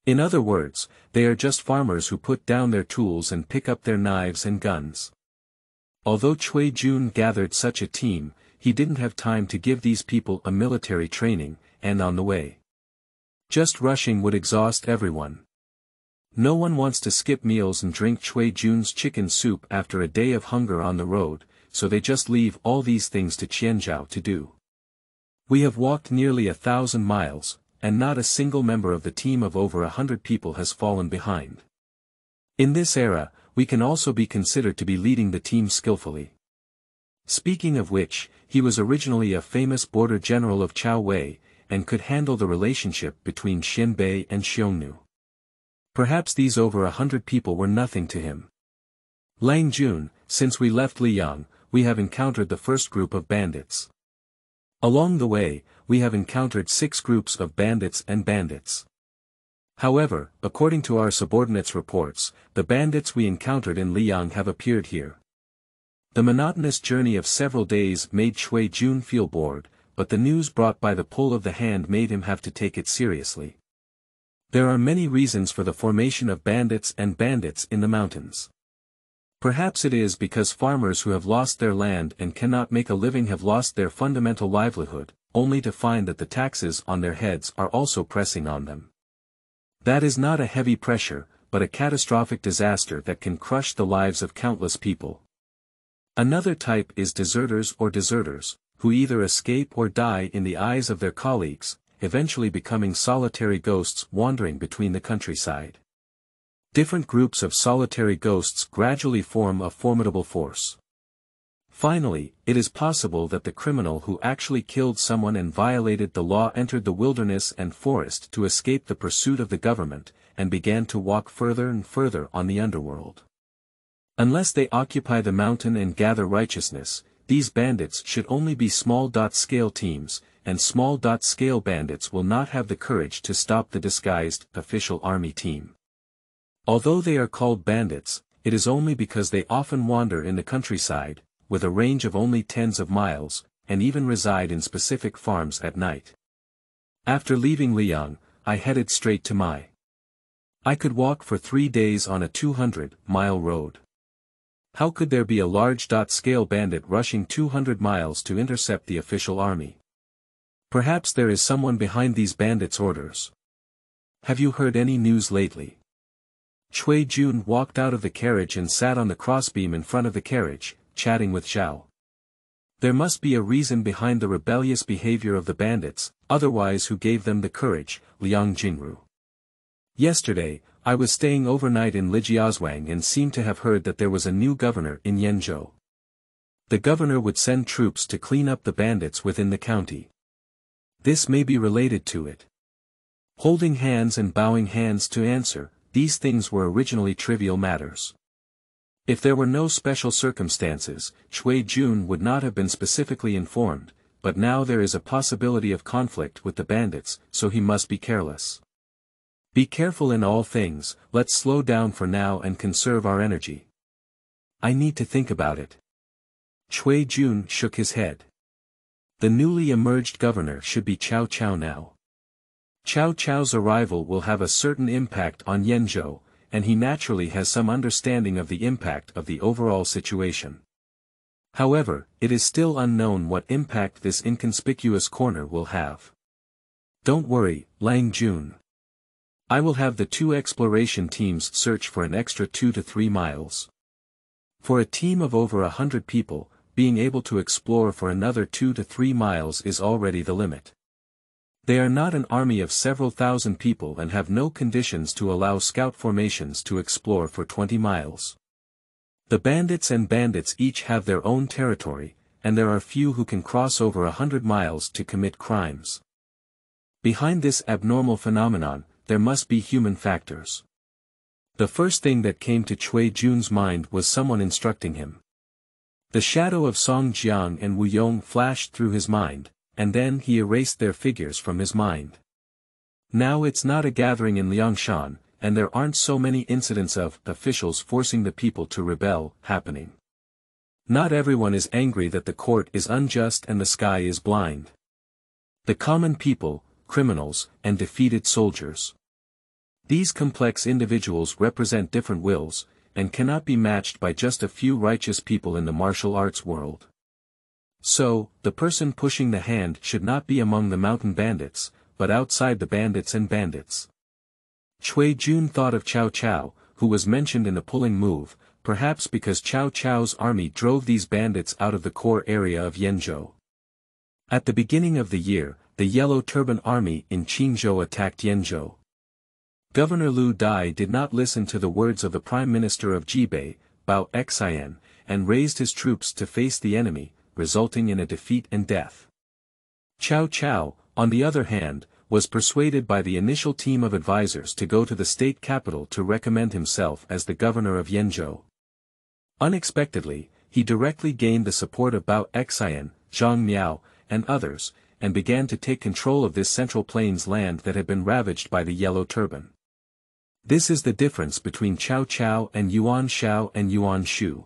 [SPEAKER 1] In other words, they are just farmers who put down their tools and pick up their knives and guns. Although Cui Jun gathered such a team, he didn't have time to give these people a military training, and on the way. Just rushing would exhaust everyone. No one wants to skip meals and drink Cui Jun's chicken soup after a day of hunger on the road, so they just leave all these things to Qianzhao to do. We have walked nearly 1,000 miles, and not a single member of the team of over 100 people has fallen behind. In this era, we can also be considered to be leading the team skillfully. Speaking of which, he was originally a famous border general of Chao Wei, and could handle the relationship between Xin Bei and Xiongnu. Perhaps these over 100 people were nothing to him. Lang Jun, since we left Liang, we have encountered the first group of bandits. Along the way, we have encountered 6 groups of bandits and bandits. However, according to our subordinates' reports, the bandits we encountered in Liang have appeared here. The monotonous journey of several days made Cui Jun feel bored, but the news brought by the pull of the hand made him have to take it seriously. There are many reasons for the formation of bandits and bandits in the mountains. Perhaps it is because farmers who have lost their land and cannot make a living have lost their fundamental livelihood, only to find that the taxes on their heads are also pressing on them. That is not a heavy pressure, but a catastrophic disaster that can crush the lives of countless people. Another type is deserters or deserters, who either escape or die in the eyes of their colleagues, eventually becoming solitary ghosts wandering between the countryside. Different groups of solitary ghosts gradually form a formidable force. Finally, it is possible that the criminal who actually killed someone and violated the law entered the wilderness and forest to escape the pursuit of the government, and began to walk further and further on the underworld. Unless they occupy the mountain and gather righteousness, these bandits should only be small-scale teams, and small-scale bandits will not have the courage to stop the disguised, official army team. Although they are called bandits, it is only because they often wander in the countryside, with a range of only tens of miles, and even reside in specific farms at night. After leaving Liang, I headed straight to my I could walk for 3 days on a 200-mile road. How could there be a large-scale bandit rushing 200 miles to intercept the official army? Perhaps there is someone behind these bandits' orders. Have you heard any news lately? Cui Zhouping walked out of the carriage and sat on the crossbeam in front of the carriage, chatting with Shao. There must be a reason behind the rebellious behavior of the bandits, otherwise who gave them the courage, Liang Jingru. Yesterday, I was staying overnight in Lijiazhuang and seemed to have heard that there was a new governor in Yanzhou. The governor would send troops to clean up the bandits within the county. This may be related to it. Holding hands and bowing hands to answer, these things were originally trivial matters. If there were no special circumstances, Cui Zhouping would not have been specifically informed, but now there is a possibility of conflict with the bandits, so he must be careless. Be careful in all things, let's slow down for now and conserve our energy. I need to think about it. Cui Zhouping shook his head. The newly emerged governor should be Cao Cao now. Cao Cao's arrival will have a certain impact on Yanzhou, and he naturally has some understanding of the impact of the overall situation. However, it is still unknown what impact this inconspicuous corner will have. Don't worry, Lang Jun. I will have the 2 exploration teams search for an extra 2 to 3 miles. For a team of over 100 people, being able to explore for another 2 to 3 miles is already the limit. They are not an army of several thousand people and have no conditions to allow scout formations to explore for 20 miles. The bandits each have their own territory, and there are few who can cross over 100 miles to commit crimes. Behind this abnormal phenomenon, there must be human factors. The first thing that came to Cui Zhouping's mind was someone instructing him. The shadow of Song Jiang and Wu Yong flashed through his mind, and then he erased their figures from his mind. Now it's not a gathering in Liangshan, and there aren't so many incidents of officials forcing the people to rebel happening. Not everyone is angry that the court is unjust and the sky is blind. The common people, criminals, and defeated soldiers. These complex individuals represent different wills, and cannot be matched by just a few righteous people in the martial arts world. So, the person pushing the hand should not be among the mountain bandits, but outside the bandits and bandits. Cui Zhouping thought of Cao Cao, who was mentioned in the pulling move, perhaps because Cao Cao's army drove these bandits out of the core area of Yanzhou. At the beginning of the year, the Yellow Turban Army in Qingzhou attacked Yanzhou. Governor Liu Bei did not listen to the words of the Prime Minister of Zhuge, Bao Xian, and raised his troops to face the enemy, resulting in a defeat and death. Cao Cao, on the other hand, was persuaded by the initial team of advisors to go to the state capital to recommend himself as the governor of Yanzhou. Unexpectedly, he directly gained the support of Bao Xian, Zhang Miao, and others, and began to take control of this Central Plains land that had been ravaged by the Yellow Turban. This is the difference between Cao Cao and Yuan Shao and Yuan Shu.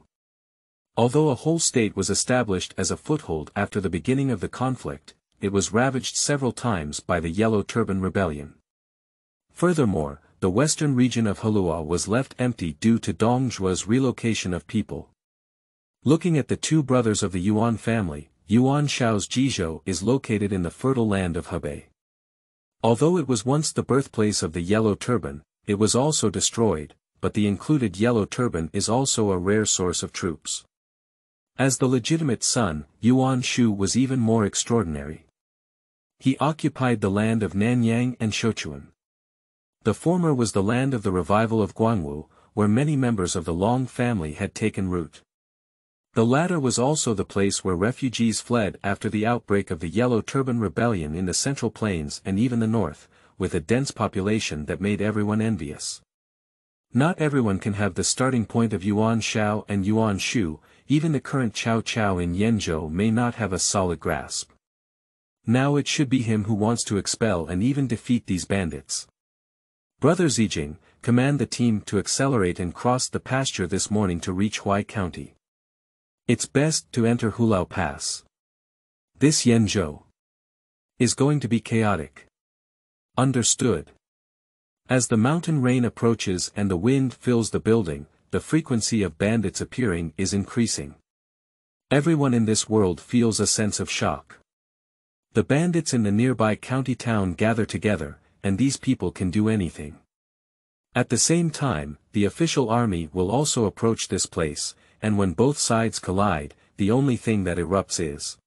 [SPEAKER 1] Although a whole state was established as a foothold after the beginning of the conflict, it was ravaged several times by the Yellow Turban Rebellion. Furthermore, the western region of Hulua was left empty due to Dong Zhuo's relocation of people. Looking at the 2 brothers of the Yuan family, Yuan Shao's Jizhou is located in the fertile land of Hebei. Although it was once the birthplace of the Yellow Turban, it was also destroyed, but the included Yellow Turban is also a rare source of troops. As the legitimate son, Yuan Shu was even more extraordinary. He occupied the land of Nanyang and Sichuan. The former was the land of the revival of Guangwu, where many members of the Long family had taken root. The latter was also the place where refugees fled after the outbreak of the Yellow Turban Rebellion in the Central Plains and even the north, with a dense population that made everyone envious. Not everyone can have the starting point of Yuan Shao and Yuan Shu, even the current Cao Cao in Yanzhou may not have a solid grasp. Now it should be him who wants to expel and even defeat these bandits. Brother Zijing, command the team to accelerate and cross the pasture this morning to reach Huai County. It's best to enter Hulao Pass. This Yanzhou is going to be chaotic. Understood. As the mountain rain approaches and the wind fills the building, the frequency of bandits appearing is increasing. Everyone in this world feels a sense of shock. The bandits in the nearby county town gather together, and these people can do anything. At the same time, the official army will also approach this place, and when both sides collide, the only thing that erupts is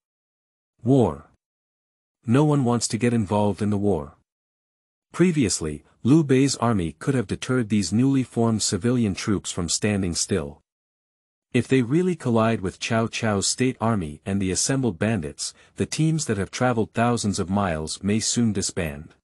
[SPEAKER 1] war. No one wants to get involved in the war. Previously, Liu Bei's army could have deterred these newly formed civilian troops from standing still. If they really collide with Cao Cao's state army and the assembled bandits, the teams that have traveled thousands of miles may soon disband.